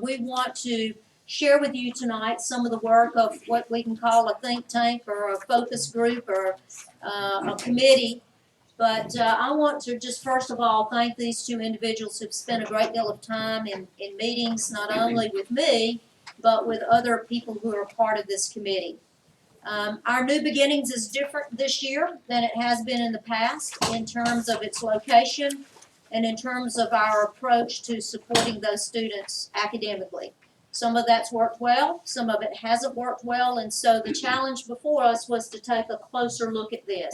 we want to share with you tonight some of the work of what we can call a think tank or a focus group or a committee. But I want to just first of all thank these two individuals who've spent a great deal of time in meetings, not only with me, but with other people who are part of this committee. Our New Beginnings is different this year than it has been in the past in terms of its location and in terms of our approach to supporting those students academically. Some of that's worked well, some of it hasn't worked well, and so the challenge before us was to take a closer look at this.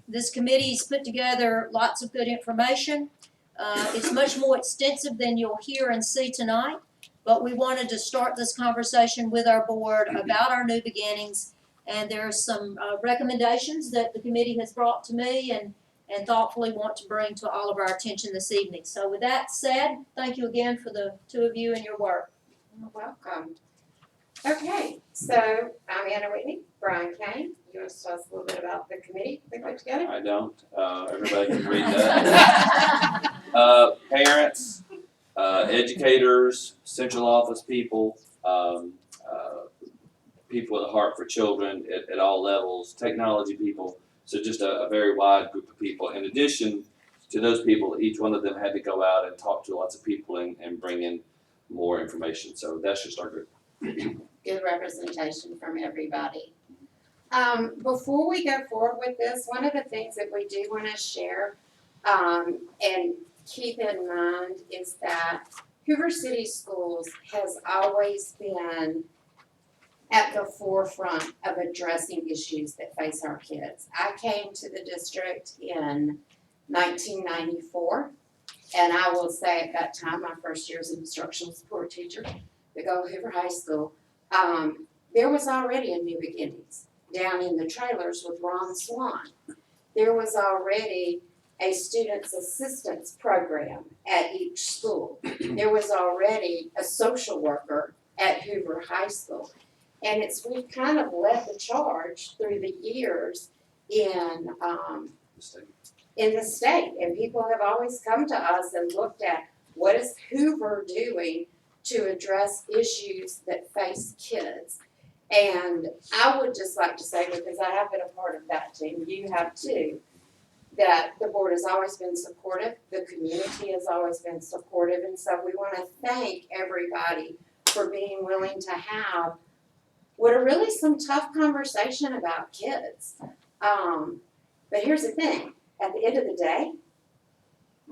This committee's put together lots of good information. It's much more extensive than you'll hear and see tonight, but we wanted to start this conversation with our board about our new beginnings, and there are some recommendations that the committee has brought to me and thoughtfully want to bring to all of our attention this evening. So with that said, thank you again for the two of you and your work. You're welcome. Okay, so I'm Anna Whitney, Brian Kane. You want to tell us a little bit about the committee we put together? I don't. Everybody can read that. Parents, educators, central office people, people with a heart for children at all levels, technology people. So just a very wide group of people. In addition to those people, each one of them had to go out and talk to lots of people and bring in more information. So that's just our group. Good representation from everybody. Before we go forward with this, one of the things that we do want to share and keep in mind is that Hoover City Schools has always been at the forefront of addressing issues that face our kids. I came to the district in 1994, and I will say at that time, my first year as an instructional support teacher to go to Hoover High School, there was already a New Beginnings down in the trailers with Ron Swan. There was already a student's assistance program at each school. There was already a social worker at Hoover High School. And we've kind of led the charge through the years in the state. And people have always come to us and looked at what is Hoover doing to address issues that face kids. And I would just like to say, because I have been a part of that team, you have too, that the board has always been supportive, the community has always been supportive, and so we want to thank everybody for being willing to have what are really some tough conversation about kids. But here's the thing, at the end of the day,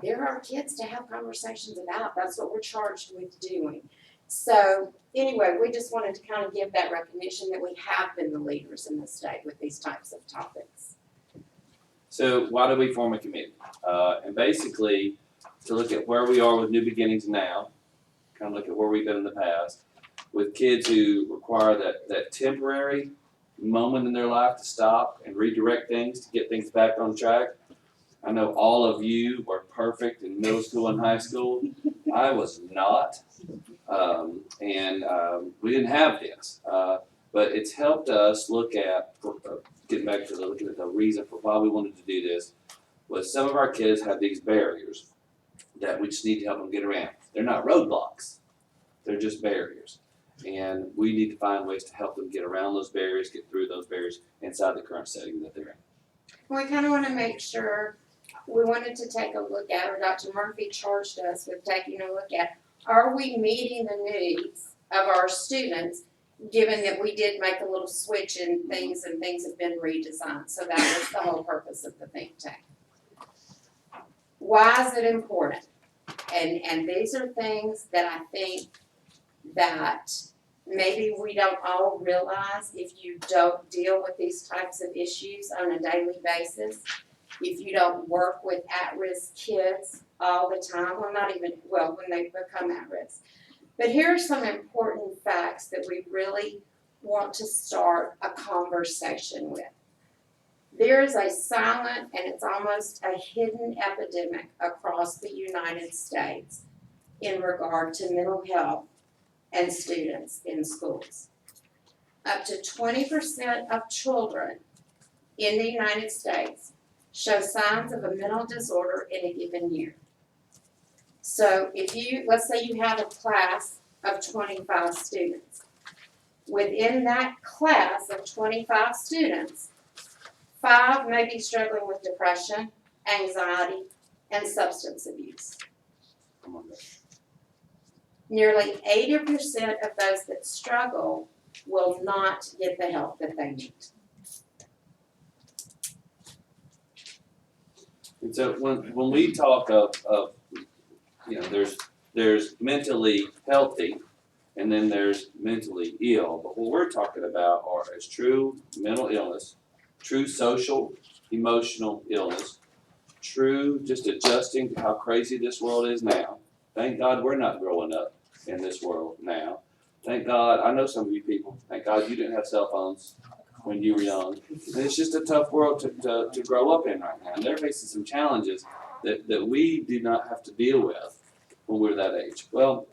there are kids to have conversations about. That's what we're charged with doing. So anyway, we just wanted to kind of give that recognition that we have been the leaders in the state with these types of topics. So why do we form a committee? And basically, to look at where we are with New Beginnings now, kind of look at where we've been in the past, with kids who require that temporary moment in their life to stop and redirect things, to get things back on track. I know all of you were perfect in middle school and high school. I was not. We didn't have this. But it's helped us look at, getting back to looking at the reason for why we wanted to do this, was some of our kids have these barriers that we just need to help them get around. They're not roadblocks. They're just barriers. And we need to find ways to help them get around those barriers, get through those barriers inside the current setting that they're in. We kind of want to make sure, we wanted to take a look at, or Dr. Murphy charged us with taking a look at, are we meeting the needs of our students, given that we did make a little switch in things and things have been redesigned. So that was the whole purpose of the think tank. Why is it important? And these are things that I think that maybe we don't all realize if you don't deal with these types of issues on a daily basis, if you don't work with at-risk kids all the time, well, not even, well, when they become at-risk. But here are some important facts that we really want to start a conversation with. There is a silent and it's almost a hidden epidemic across the United States in regard to mental health and students in schools. Up to 20% of children in the United States show signs of a mental disorder in a given year. So if you, let's say you have a class of 25 students. Within that class of 25 students, 5 may be struggling with depression, anxiety, and substance abuse. Nearly 80% of those that struggle will not get the help that they need. And so when we talk of you know, there's mentally healthy and then there's mentally ill. But what we're talking about is true mental illness, true social, emotional illness, true just adjusting to how crazy this world is now. Thank God we're not growing up in this world now. Thank God, I know some of you people, thank God you didn't have cell phones when you were young. And it's just a tough world to grow up in right now. And they're facing some challenges that we do not have to deal with when we're that age. Well,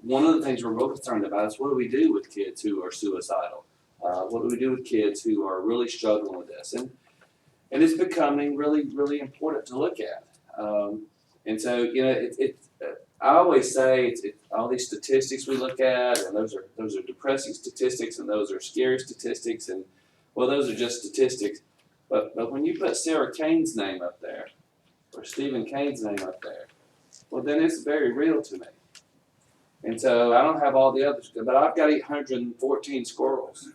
one of the things we're real concerned about is what do we do with kids who are suicidal? What do we do with kids who are really struggling with this? And it's becoming really, really important to look at. And so, you know, I always say it's all these statistics we look at, and those are depressing statistics, and those are scary statistics, and well, those are just statistics. But when you put Sarah Kane's name up there, or Stephen Kane's name up there, well, then it's very real to me. And so I don't have all the others, but I've got 814 squirrels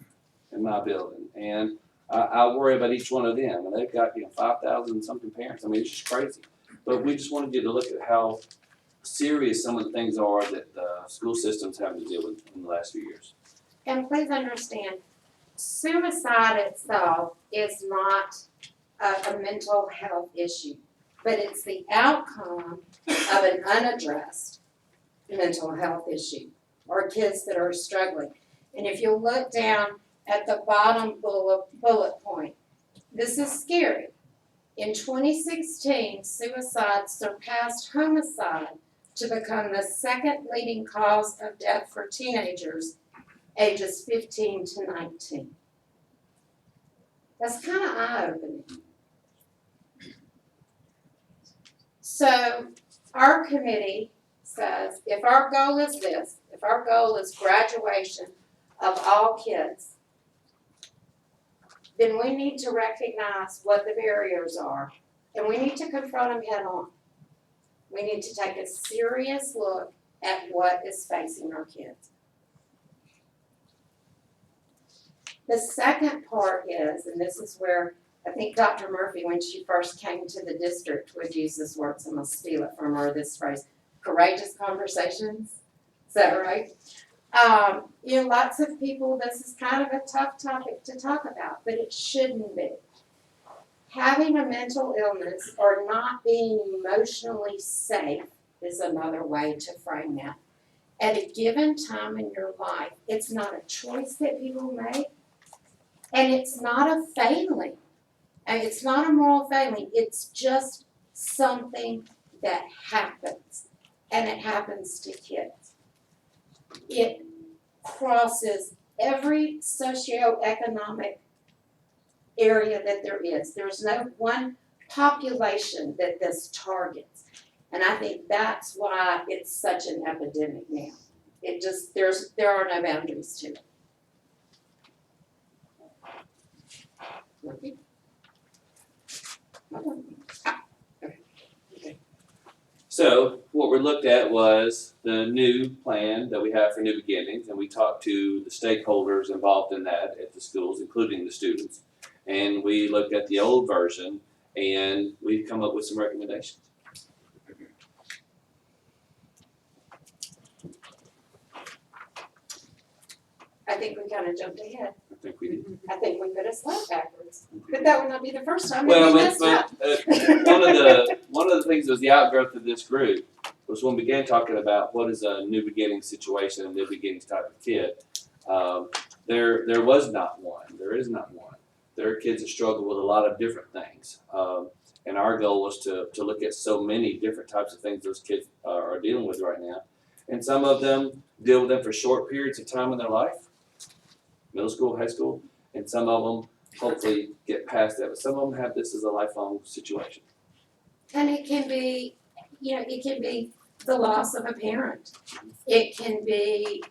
in my building, and I worry about each one of them, and they've got 5,000 something parents. I mean, it's just crazy. But we just wanted you to look at how serious some of the things are that the school systems have to deal with in the last few years. And please understand, suicide itself is not a mental health issue, but it's the outcome of an unaddressed mental health issue or kids that are struggling. And if you look down at the bottom bullet point, this is scary. In 2016, suicide surpassed homicide to become the second leading cause of death for teenagers ages 15 to 19. That's kind of eye-opening. So our committee says if our goal is this, if our goal is graduation of all kids, then we need to recognize what the barriers are, and we need to confront them head on. We need to take a serious look at what is facing our kids. The second part is, and this is where I think Dr. Murphy, when she first came to the district, would use this word, so I'm gonna steal it from her, this phrase, courageous conversations. Is that right? Lots of people, this is kind of a tough topic to talk about, but it shouldn't be. Having a mental illness or not being emotionally safe is another way to frame that. At a given time in your life, it's not a choice that people make, and it's not a failing. And it's not a moral failing, it's just something that happens, and it happens to kids. It crosses every socioeconomic area that there is. There's no one population that this targets. And I think that's why it's such an epidemic now. It just, there are no boundaries to it. So what we looked at was the new plan that we have for New Beginnings, and we talked to the stakeholders involved in that at the schools, including the students. And we looked at the old version, and we've come up with some recommendations. I think we kind of jumped ahead. I think we did. I think we put a slide backwards. But that would not be the first time that Well, we messed up. one of the things that was the outgrowth of this group was when we began talking about what is a New Beginnings situation, a New Beginnings type of kid. There was not one. There is not one. There are kids that struggle with a lot of different things. And our goal was to look at so many different types of things those kids are dealing with right now. And some of them deal with them for short periods of time in their life, middle school, high school, and some of them hopefully get past that. But some of them have this as a lifelong situation. And it can be, it can be the loss of a parent. It can be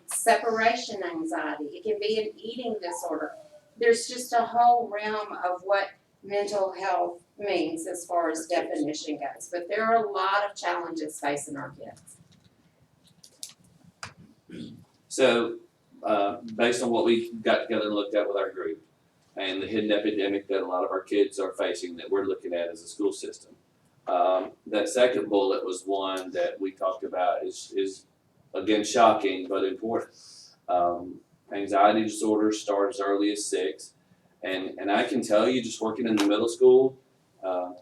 separation anxiety. It can be an eating disorder. There's just a whole realm of what mental health means as far as definition goes. But there are a lot of challenges facing our kids. So, based on what we got together and looked at with our group, and the hidden epidemic that a lot of our kids are facing that we're looking at as a school system, that second bullet was one that we talked about is again shocking but important. Anxiety disorders start as early as 6, and I can tell you, just working in the middle school,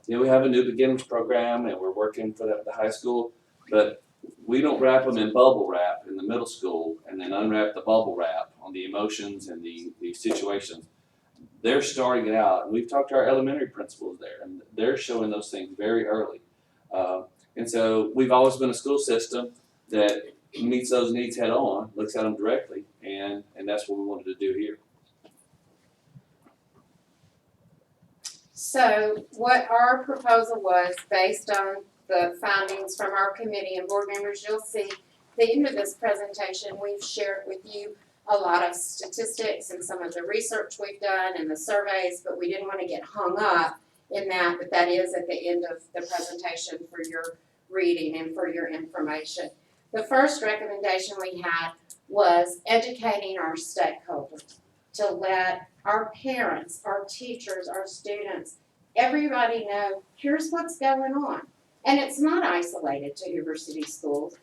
we have a New Beginnings program and we're working for the high school, but we don't wrap them in bubble wrap in the middle school and then unwrap the bubble wrap on the emotions and the situations. They're starting it out, and we've talked to our elementary principals there, and they're showing those things very early. And so we've always been a school system that meets those needs head on, looks at them directly, and that's what we wanted to do here. So what our proposal was, based on the findings from our committee and board members, you'll see at the end of this presentation, we've shared with you a lot of statistics and some of the research we've done and the surveys, but we didn't want to get hung up in that, but that is at the end of the presentation for your reading and for your information. The first recommendation we had was educating our stakeholders to let our parents, our teachers, our students, everybody know, here's what's going on. And it's not isolated to Hoover City Schools.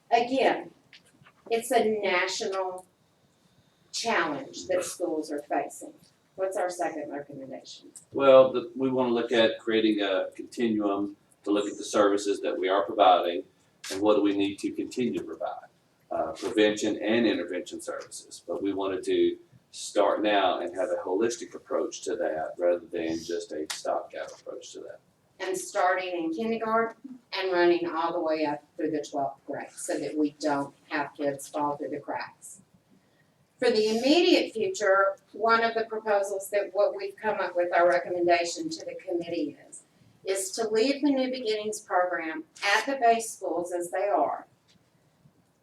Again, it's a national challenge that schools are facing. What's our second recommendation? Well, we want to look at creating a continuum to look at the services that we are providing and what do we need to continue to provide, prevention and intervention services. But we wanted to start now and have a holistic approach to that rather than just a stopgap approach to that. And starting in kindergarten and running all the way up through the 12th grade so that we don't have kids fall through the cracks. For the immediate future, one of the proposals that what we've come up with, our recommendation to the committee is to leave the New Beginnings program at the base schools as they are,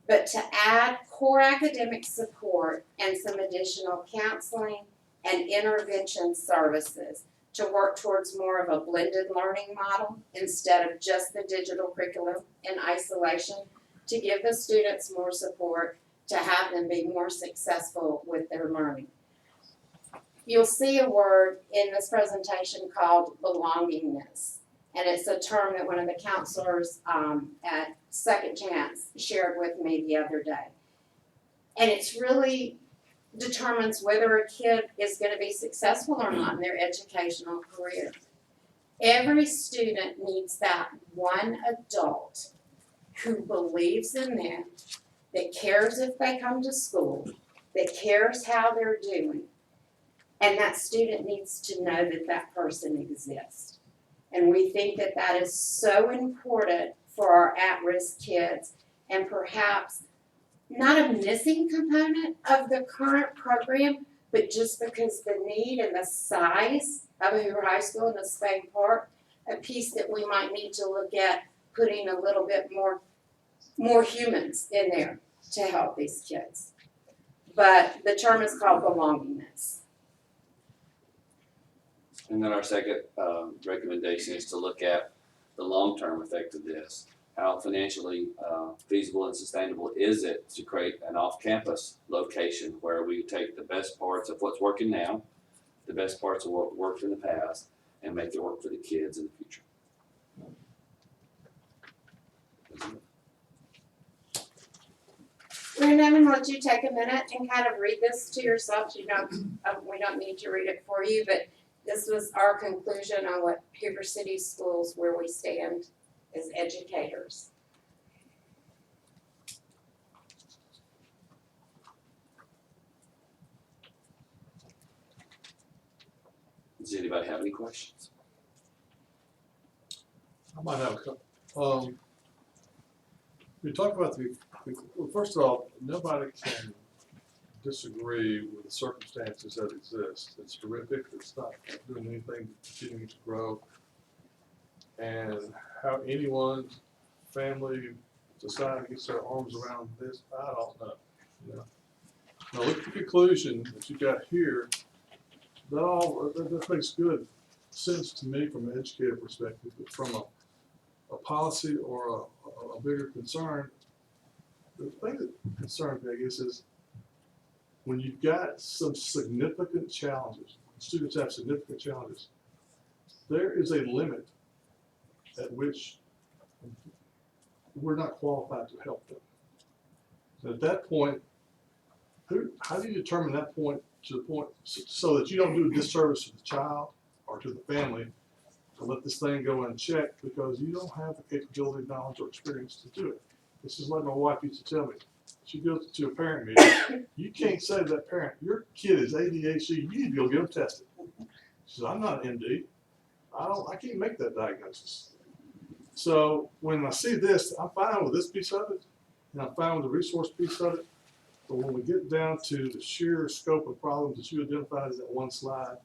but to add core academic support and some additional counseling and intervention services to work towards more of a blended learning model instead of just the digital curriculum in isolation, to give the students more support, to have them be more successful with their learning. You'll see a word in this presentation called belongingness, and it's a term that one of the counselors at Second Chance shared with me the other day. And it's really determines whether a kid is gonna be successful or not in their educational career. Every student needs that one adult who believes in them, that cares if they come to school, that cares how they're doing. And that student needs to know that that person exists. And we think that that is so important for our at-risk kids, and perhaps not a missing component of the current program, but just because the need and the size of Hoover High School and the Spade Park, a piece that we might need to look at putting a little bit more humans in there to help these kids. But the term is called belongingness. And then our second recommendation is to look at the long-term effect of this. How financially feasible and sustainable is it to create an off-campus location where we take the best parts of what's working now, the best parts of what worked in the past, and make it work for the kids in the future. Brenda, I'm gonna let you take a minute and kind of read this to yourself. You don't, we don't need to read it for you, but this was our conclusion on what Hoover City Schools, where we stand as educators. Does anybody have any questions? I might have a couple. We talked about well, first of all, nobody can disagree with the circumstances that exist. It's horrific, it's not doing anything to continue to grow. And how anyone, family, society gets their arms around this, I don't know. You know? Now look at the conclusion that you got here. That makes good sense to me from an educator perspective, but from a policy or a bigger concern, the thing that concerns me, I guess, is when you've got some significant challenges, students have significant challenges, there is a limit at which we're not qualified to help them. And at that point, how do you determine that point to the point so that you don't do a disservice to the child or to the family to let this thing go unchecked because you don't have the capability, knowledge, or experience to do it? This is like my wife used to tell me. She goes to a parent meeting. You can't say to that parent, your kid is ADHD, you need to go get them tested. She says, I'm not an MD. I can't make that diagnosis. So when I see this, I'm fine with this piece of it, and I'm fine with the resource piece of it. But when we get down to the sheer scope of problems that you identified in that one slide,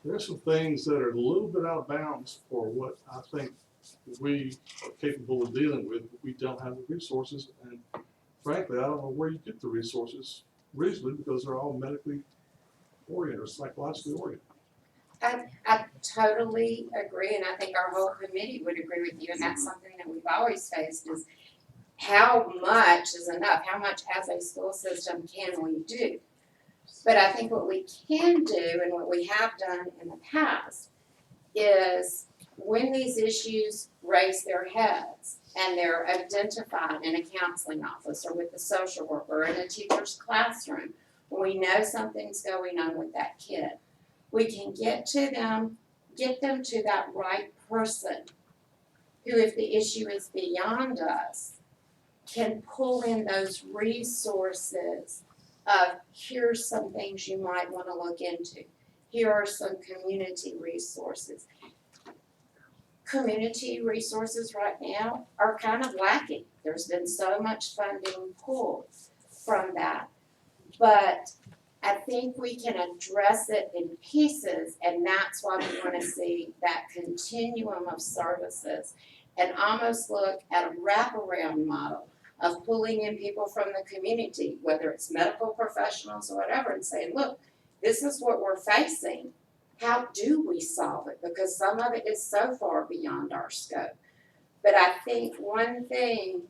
there are some things that are a little bit out of bounds for what I think we are capable of dealing with. We don't have the resources, and frankly, I don't know where you get the resources reasonably because they're all medically oriented or psychologically oriented. I totally agree, and I think our whole committee would agree with you, and that's something that we've always faced is how much is enough? How much as a school system can we do? But I think what we can do and what we have done in the past is when these issues raise their heads and they're identified in a counseling office or with the social worker or in a teacher's classroom, when we know something's going on with that kid, we can get them to that right person who, if the issue is beyond us, can pull in those resources of here's some things you might want to look into. Here are some community resources. Community resources right now are kind of lacking. There's been so much funding pulled from that. But I think we can address it in pieces, and that's why we want to see that continuum of services and almost look at a wraparound model of pulling in people from the community, whether it's medical professionals or whatever, and saying, look, this is what we're facing. How do we solve it? Because some of it is so far beyond our scope. But I think one thing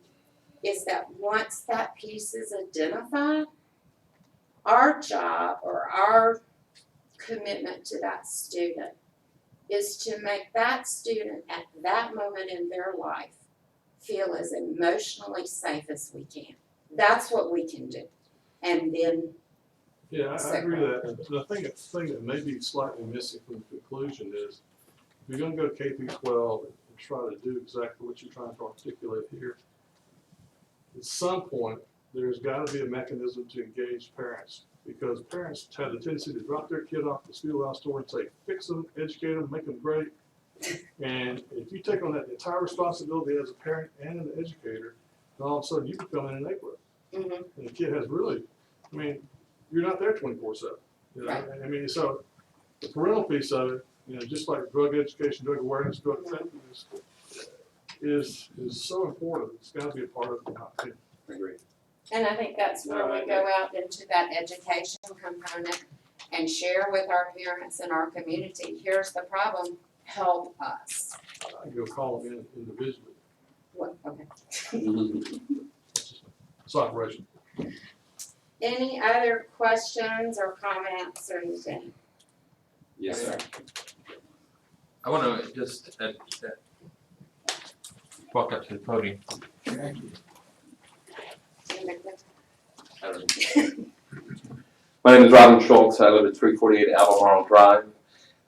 is that once that piece is identified, our job or our commitment to that student is to make that student at that moment in their life feel as emotionally safe as we can. That's what we can do. And then Yeah, I agree with that. The thing that may be slightly missing from the conclusion is, if you're gonna go K through 12 and try to do exactly what you're trying to articulate here, at some point, there's gotta be a mechanism to engage parents, because parents have the tendency to drop their kid off the schoolhouse door and say, fix them, educate them, make them great. And if you take on that entire responsibility as a parent and an educator, then all of a sudden you become an enabler. Mhm. And the kid has really, I mean, you're not there 24/7. You know, Right. I mean, so the parental piece of it, you know, just like drug education, drug awareness, drug effectiveness, is so important. It's got to be a part of it, in my opinion. I agree. And I think that's where we go out into that education component and share with our parents and our community, here's the problem, help us. I can go call them in individually. What, okay. It's operation. Any other questions or comments or anything? Yes, sir. I want to just walk up to the podium. My name is Robin Schultz. I live at 348 Albemarle Drive.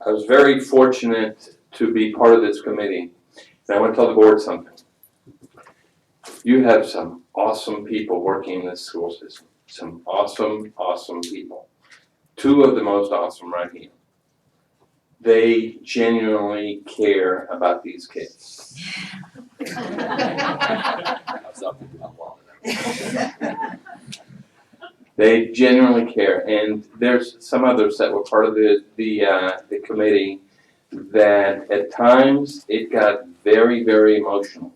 I was very fortunate to be part of this committee. And I want to tell the board something. You have some awesome people working in this school system. Some awesome, awesome people. Two of the most awesome right here. They genuinely care about these kids. They genuinely care, and there's some others that were part of the committee that at times it got very, very emotional.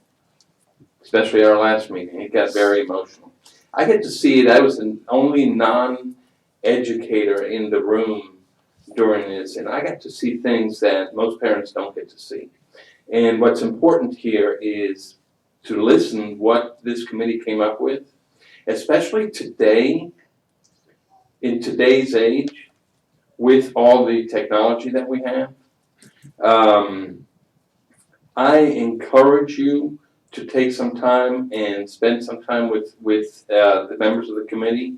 Especially our last meeting, it got very emotional. I get to see it. I was the only non-educator in the room during this, and I got to see things that most parents don't get to see. And what's important here is to listen what this committee came up with, especially today, in today's age, with all the technology that we have. I encourage you to take some time and spend some time with the members of the committee,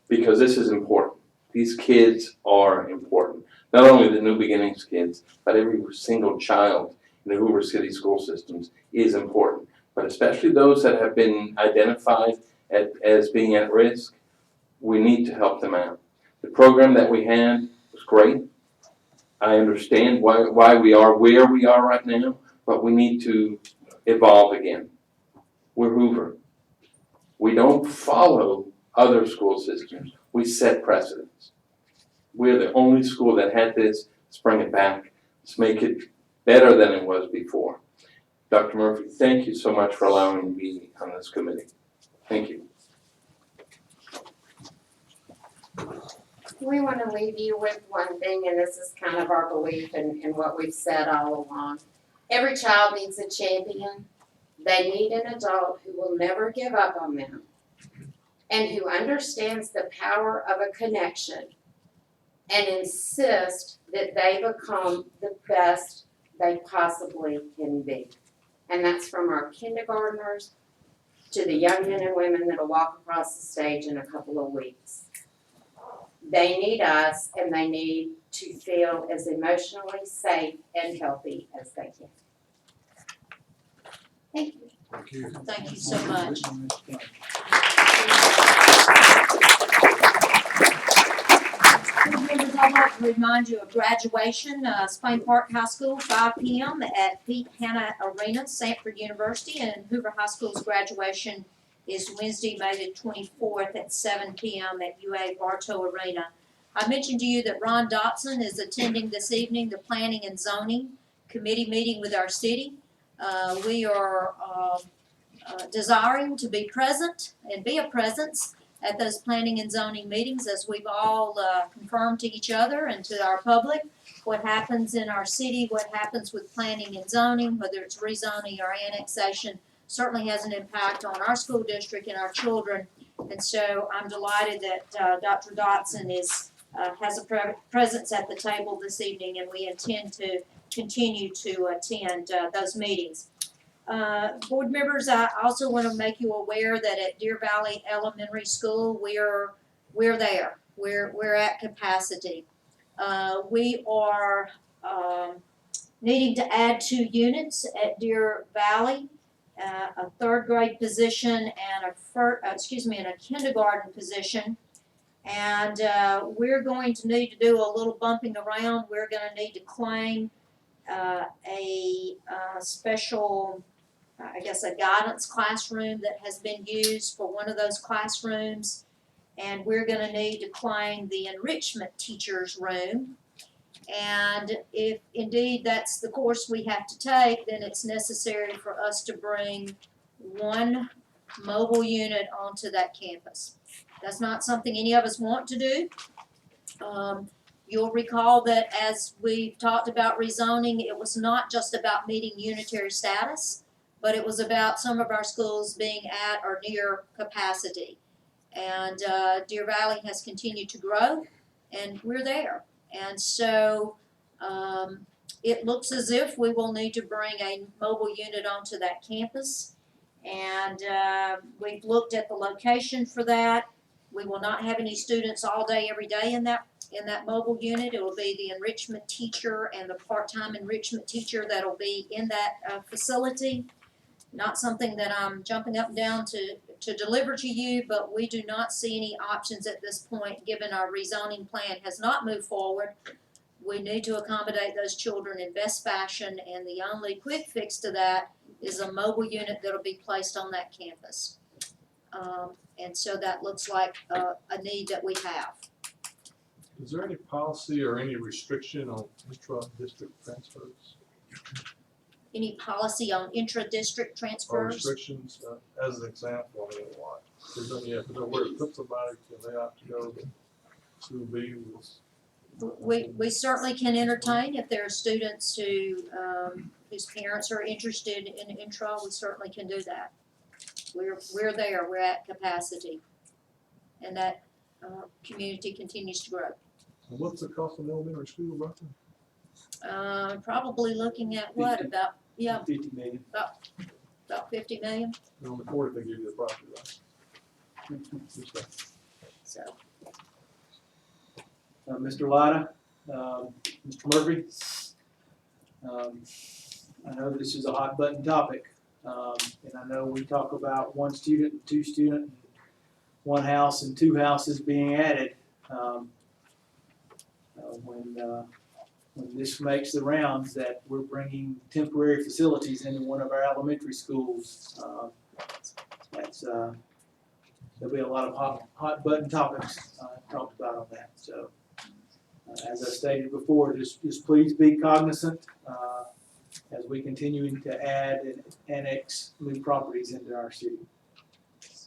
because this is important. These kids are important. Not only the New Beginnings kids, but every single child in the Hoover City school systems is important. But especially those that have been identified as being at risk, we need to help them out. The program that we had was great. I understand why we are where we are right now, but we need to evolve again. We're Hoover. We don't follow other school systems. We set precedents. We're the only school that had this. Let's bring it back. Let's make it better than it was before. Dr. Murphy, thank you so much for allowing me on this committee. Thank you. We want to leave you with one thing, and this is kind of our belief and what we've said all along. Every child needs a champion. They need an adult who will never give up on them and who understands the power of a connection and insist that they become the best they possibly can be. And that's from our kindergartners to the young men and women that'll walk across the stage in a couple of weeks. They need us, and they need to feel as emotionally safe and healthy as they can. Thank you. Thank you. Thank you so much. Members, I'd like to remind you of graduation, Spain Park High School, 5 p.m. at Pete Hanna Arena, Sanford University, and Hoover High School's graduation is Wednesday, May the 24th at 7 p.m. at UA Bartow Arena. I mentioned to you that Ron Dotson is attending this evening the Planning and Zoning Committee meeting with our city. We are desiring to be present and be a presence at those planning and zoning meetings, as we've all confirmed to each other and to our public what happens in our city, what happens with planning and zoning, whether it's rezoning or annexation, certainly has an impact on our school district and our children. And so I'm delighted that Dr. Dotson has a presence at the table this evening, and we intend to continue to attend those meetings. Board members, I also want to make you aware that at Deer Valley Elementary School, we're there. we're at capacity. We are, needing to add 2 units at Deer Valley, a 3rd grade position and and a kindergarten position. And we're going to need to do a little bumping around. We're gonna need to claim a special, I guess, a guidance classroom that has been used for one of those classrooms. And we're gonna need to claim the enrichment teacher's room. And if indeed that's the course we have to take, then it's necessary for us to bring 1 mobile unit onto that campus. That's not something any of us want to do. You'll recall that as we talked about rezoning, it was not just about meeting unitary status, but it was about some of our schools being at or near capacity. And Deer Valley has continued to grow, and we're there. And so it looks as if we will need to bring a mobile unit onto that campus. And we've looked at the location for that. We will not have any students all day, every day in that mobile unit. It will be the enrichment teacher and the part-time enrichment teacher that'll be in that facility. Not something that I'm jumping up and down to deliver to you, but we do not see any options at this point, given our rezoning plan has not moved forward. We need to accommodate those children in best fashion, and the only quick fix to that is a mobile unit that'll be placed on that campus. And so that looks like a need that we have. Is there any policy or any restriction on intra-district transfers? Any policy on intra-district Or transfers? restrictions, as an example, I mean, what? If there's where to put somebody, so they have to go to B was. We certainly can entertain if there are students who whose parents are interested in intra. We certainly can do that. We're there. We're at capacity, and that community continues to grow. And what's the cost of elementary school roughly? Probably looking at what, about 50 million. about 50 million. And on the quarter, they give you the property, right? So Mr. Latta, Mr. Murphy, I know this is a hot button topic, and I know we talk about 1 student, 2 student, 1 house and 2 houses being added. When this makes the rounds that we're bringing temporary facilities into one of our elementary schools, there'll be a lot of hot button topics talked about on that. So, as I stated before, just please be cognizant as we continue to add and annex new properties into our city.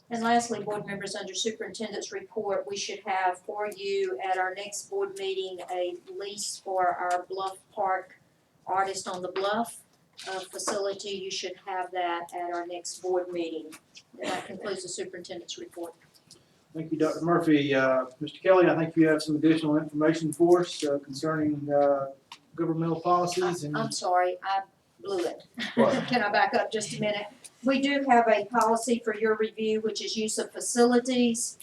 And lastly, board members, under superintendent's report, we should have for you at our next board meeting a lease for our Bluff Park Artist on the Bluff facility. You should have that at our next board meeting. And that concludes the superintendent's report. Thank you, Dr. Murphy. Mr. Kelly, I think you have some additional information for us concerning governmental policies and. I'm sorry, I blew it. What? Can I back up just a minute? We do have a policy for your review, which is use of facilities.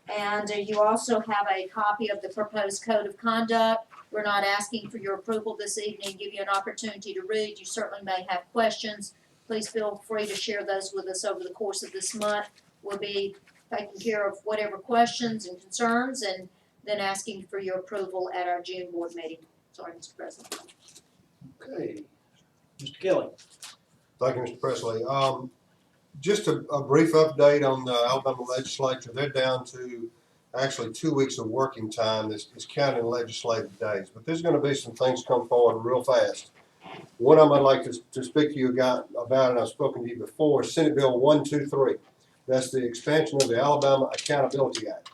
And you also have a copy of the proposed code of conduct. We're not asking for your approval this evening, give you an opportunity to read. You certainly may have questions. Please feel free to share those with us over the course of this month. We'll be taking care of whatever questions and concerns and then asking for your approval at our June board meeting. Sorry, Mr. President. Okay. Mr. Kelly. Thank you, Mr. Presley. Just a brief update on the Alabama legislature. They're down to actually 2 weeks of working time. It's counting legislative days, but there's going to be some things come forward real fast. One of them I'd like to speak to you about, and I've spoken to you before, Senate Bill 123. That's the expansion of the Alabama Accountability Act.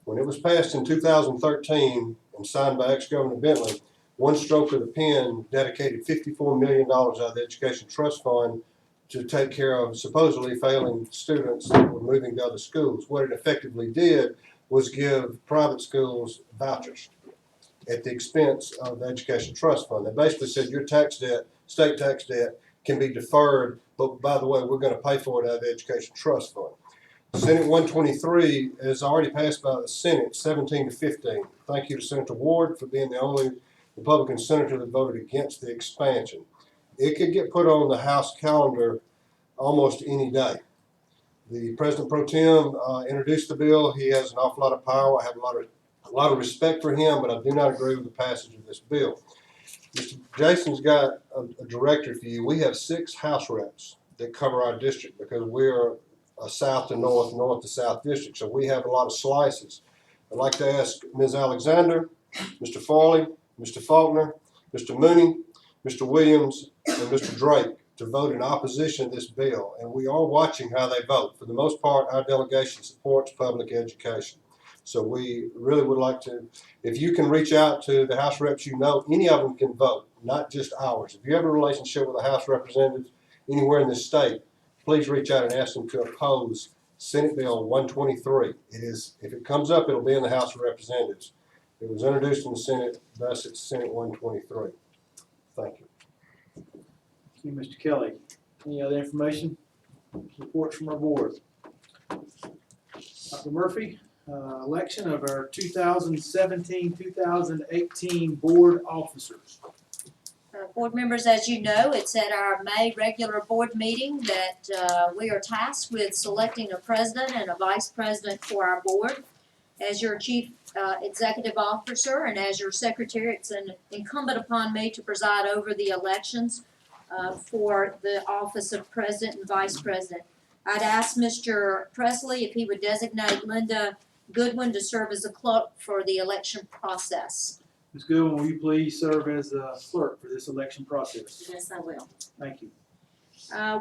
When it was passed in 2013 and signed by ex-Governor Bentley, one stroke of the pen dedicated $54 million out of the Education Trust Fund to take care of supposedly failing students that were moving to other schools. What it effectively did was give private schools vouchers at the expense of the Education Trust Fund. They basically said your tax debt, state tax debt, can be deferred, but by the way, we're going to pay for it out of the Education Trust Fund. Senate 123 is already passed by the Senate 17-15. Thank you to Senator Ward for being the only Republican senator that voted against the expansion. It could get put on the House calendar almost any day. The President Pro Tem introduced the bill. He has an awful lot of power. I have a lot of respect for him, but I do not agree with the passage of this bill. Mr. Jason's got a director for you. We have 6 House reps that cover our district because we're a south to north, north to south district, so we have a lot of slices. I'd like to ask Ms. Alexander, Mr. Farley, Mr. Faulkner, Mr. Mooney, Mr. Williams, and Mr. Drake to vote in opposition to this bill, and we are watching how they vote. For the most part, our delegation supports public education. So we really would like to, if you can reach out to the House reps you know, any of them can vote, not just ours. If you have a relationship with a House representative anywhere in this state, please reach out and ask them to oppose Senate Bill 123. If it comes up, it'll be in the House of Representatives. It was introduced in the Senate, thus it's Senate 123. Thank you. Thank you, Mr. Kelly. Any other information? Reports from our board. Dr. Murphy, election of our 2017-2018 board officers. Board members, as you know, it's at our May regular board meeting that we are tasked with selecting a president and a vice president for our board. As your chief executive officer and as your secretary, it's incumbent upon me to preside over the elections for the office of president and vice president. I'd ask Mr. Presley if he would designate Linda Goodwin to serve as a clerk for the election process. Ms. Goodwin, will you please serve as the clerk for this election process? Yes, I will. Thank you.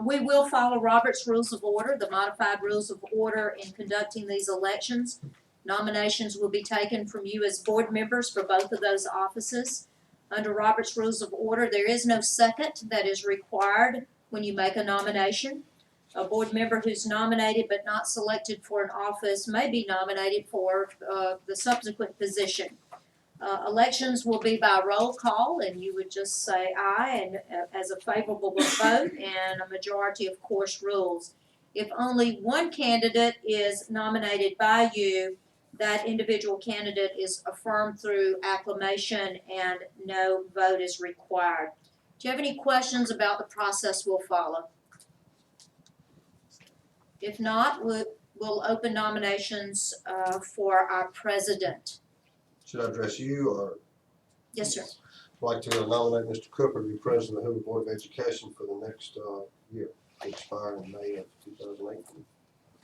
We will follow Robert's Rules of Order, the modified Rules of Order in conducting these elections. Nominations will be taken from you as board members for both of those offices. Under Robert's Rules of Order, there is no second that is required when you make a nomination. A board member who's nominated but not selected for an office may be nominated for the subsequent position. Elections will be by roll call, and you would just say aye and as a favorable vote, and a majority, of course, rules. If only one candidate is nominated by you, that individual candidate is affirmed through acclamation and no vote is required. Do you have any questions about the process we'll follow? If not, we'll open nominations for our president. Should I address you or? Yes, sir. I'd like to nominate Mr. Cooper to be president of the Hoover Board of Education for the next year, expiring in May of 2018.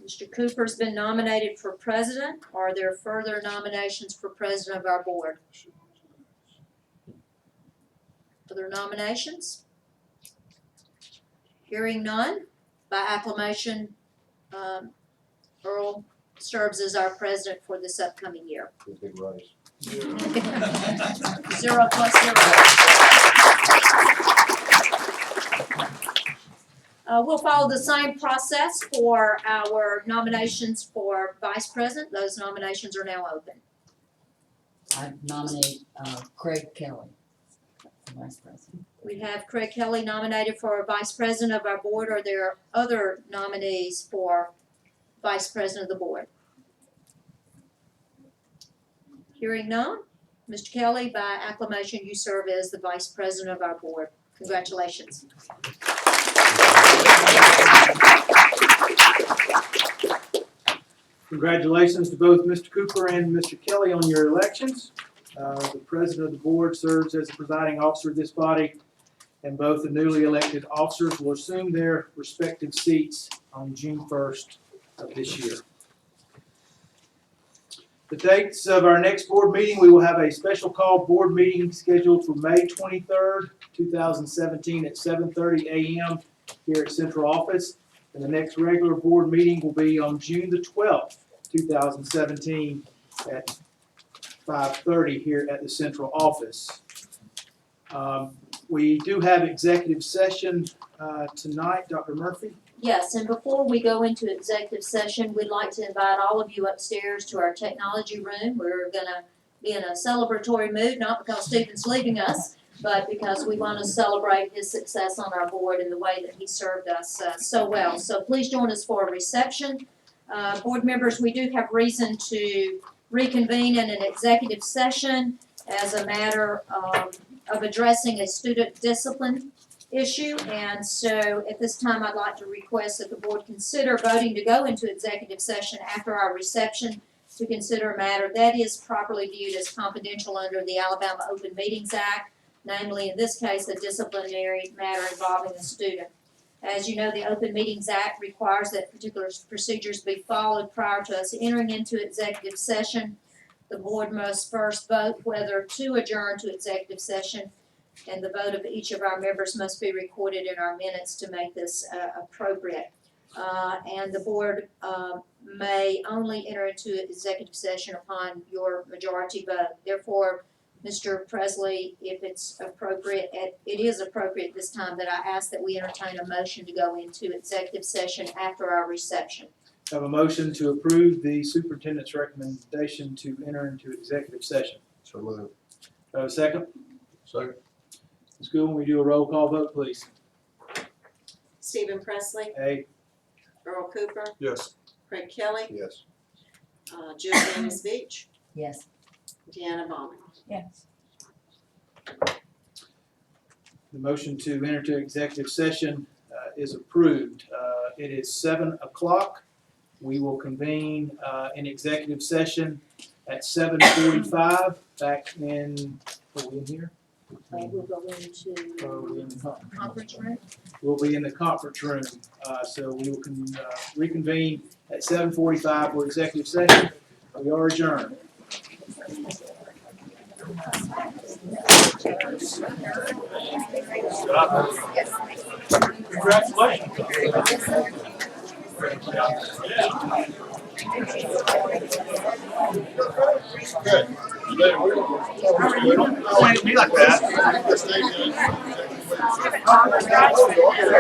Mr. Cooper's been nominated for president. Are there further nominations for president of our board? Other nominations? Hearing none, by acclamation, Earl serves as our president for this upcoming year. Big raise. 0 plus 0. We'll follow the same process for our nominations for vice president. Those nominations are now open. I nominate Craig Kelly for vice president. We have Craig Kelly nominated for vice president of our board. Are there other nominees for vice president of the board? Hearing none, Mr. Kelly, by acclamation, you serve as the vice president of our board. Congratulations. Congratulations to both Mr. Cooper and Mr. Kelly on your elections. The president of the board serves as the presiding officer of this body, and both the newly elected officers will assume their respective seats on June 1st of this year. The dates of our next board meeting: we will have a special call board meeting scheduled for May 23rd, 2017 at 7:30 a.m. here at Central Office. And the next regular board meeting will be on June the 12th, 2017 at 5:30 here at the Central Office. We do have executive session tonight, Dr. Murphy. Yes, and before we go into executive session, we'd like to invite all of you upstairs to our technology room. We're gonna be in a celebratory mood, not because Stephen's leaving us, but because we want to celebrate his success on our board and the way that he served us so well. So please join us for a reception. Board members, we do have reason to reconvene in an executive session as a matter of addressing a student discipline issue. And so at this time, I'd like to request that the board consider voting to go into executive session after our reception to consider a matter that is properly viewed as confidential under the Alabama Open Meetings Act, namely in this case, a disciplinary matter involving a student. As you know, the Open Meetings Act requires that particular procedures be followed prior to us entering into executive session. The board must first vote whether to adjourn to executive session, and the vote of each of our members must be recorded in our minutes to make this appropriate. And the board may only enter into executive session upon your majority vote. Therefore, Mr. Presley, if it's appropriate, it is appropriate this time that I ask that we entertain a motion to go into executive session after our reception. Have a motion to approve the superintendent's recommendation to enter into executive session. So moved. Have a second? Second. Ms. Goodwin, we do a roll call vote, please? Stephen Presley, Aye. Earl Cooper, Yes. Craig Kelly, Yes. Julie Beach, Yes. Deanna Bowman. Yes. The motion to enter into executive session is approved. It is 7 o'clock. We will convene in executive session at 7:45 back in, are we in here? We'll go into Or are we in the conference? conference room. We'll be in the conference room. So we will reconvene at 7:45 for executive session. We are adjourned. Be like that. I got it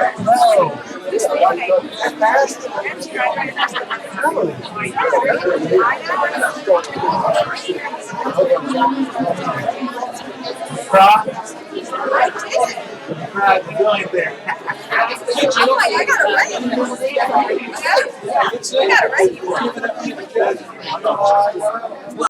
right.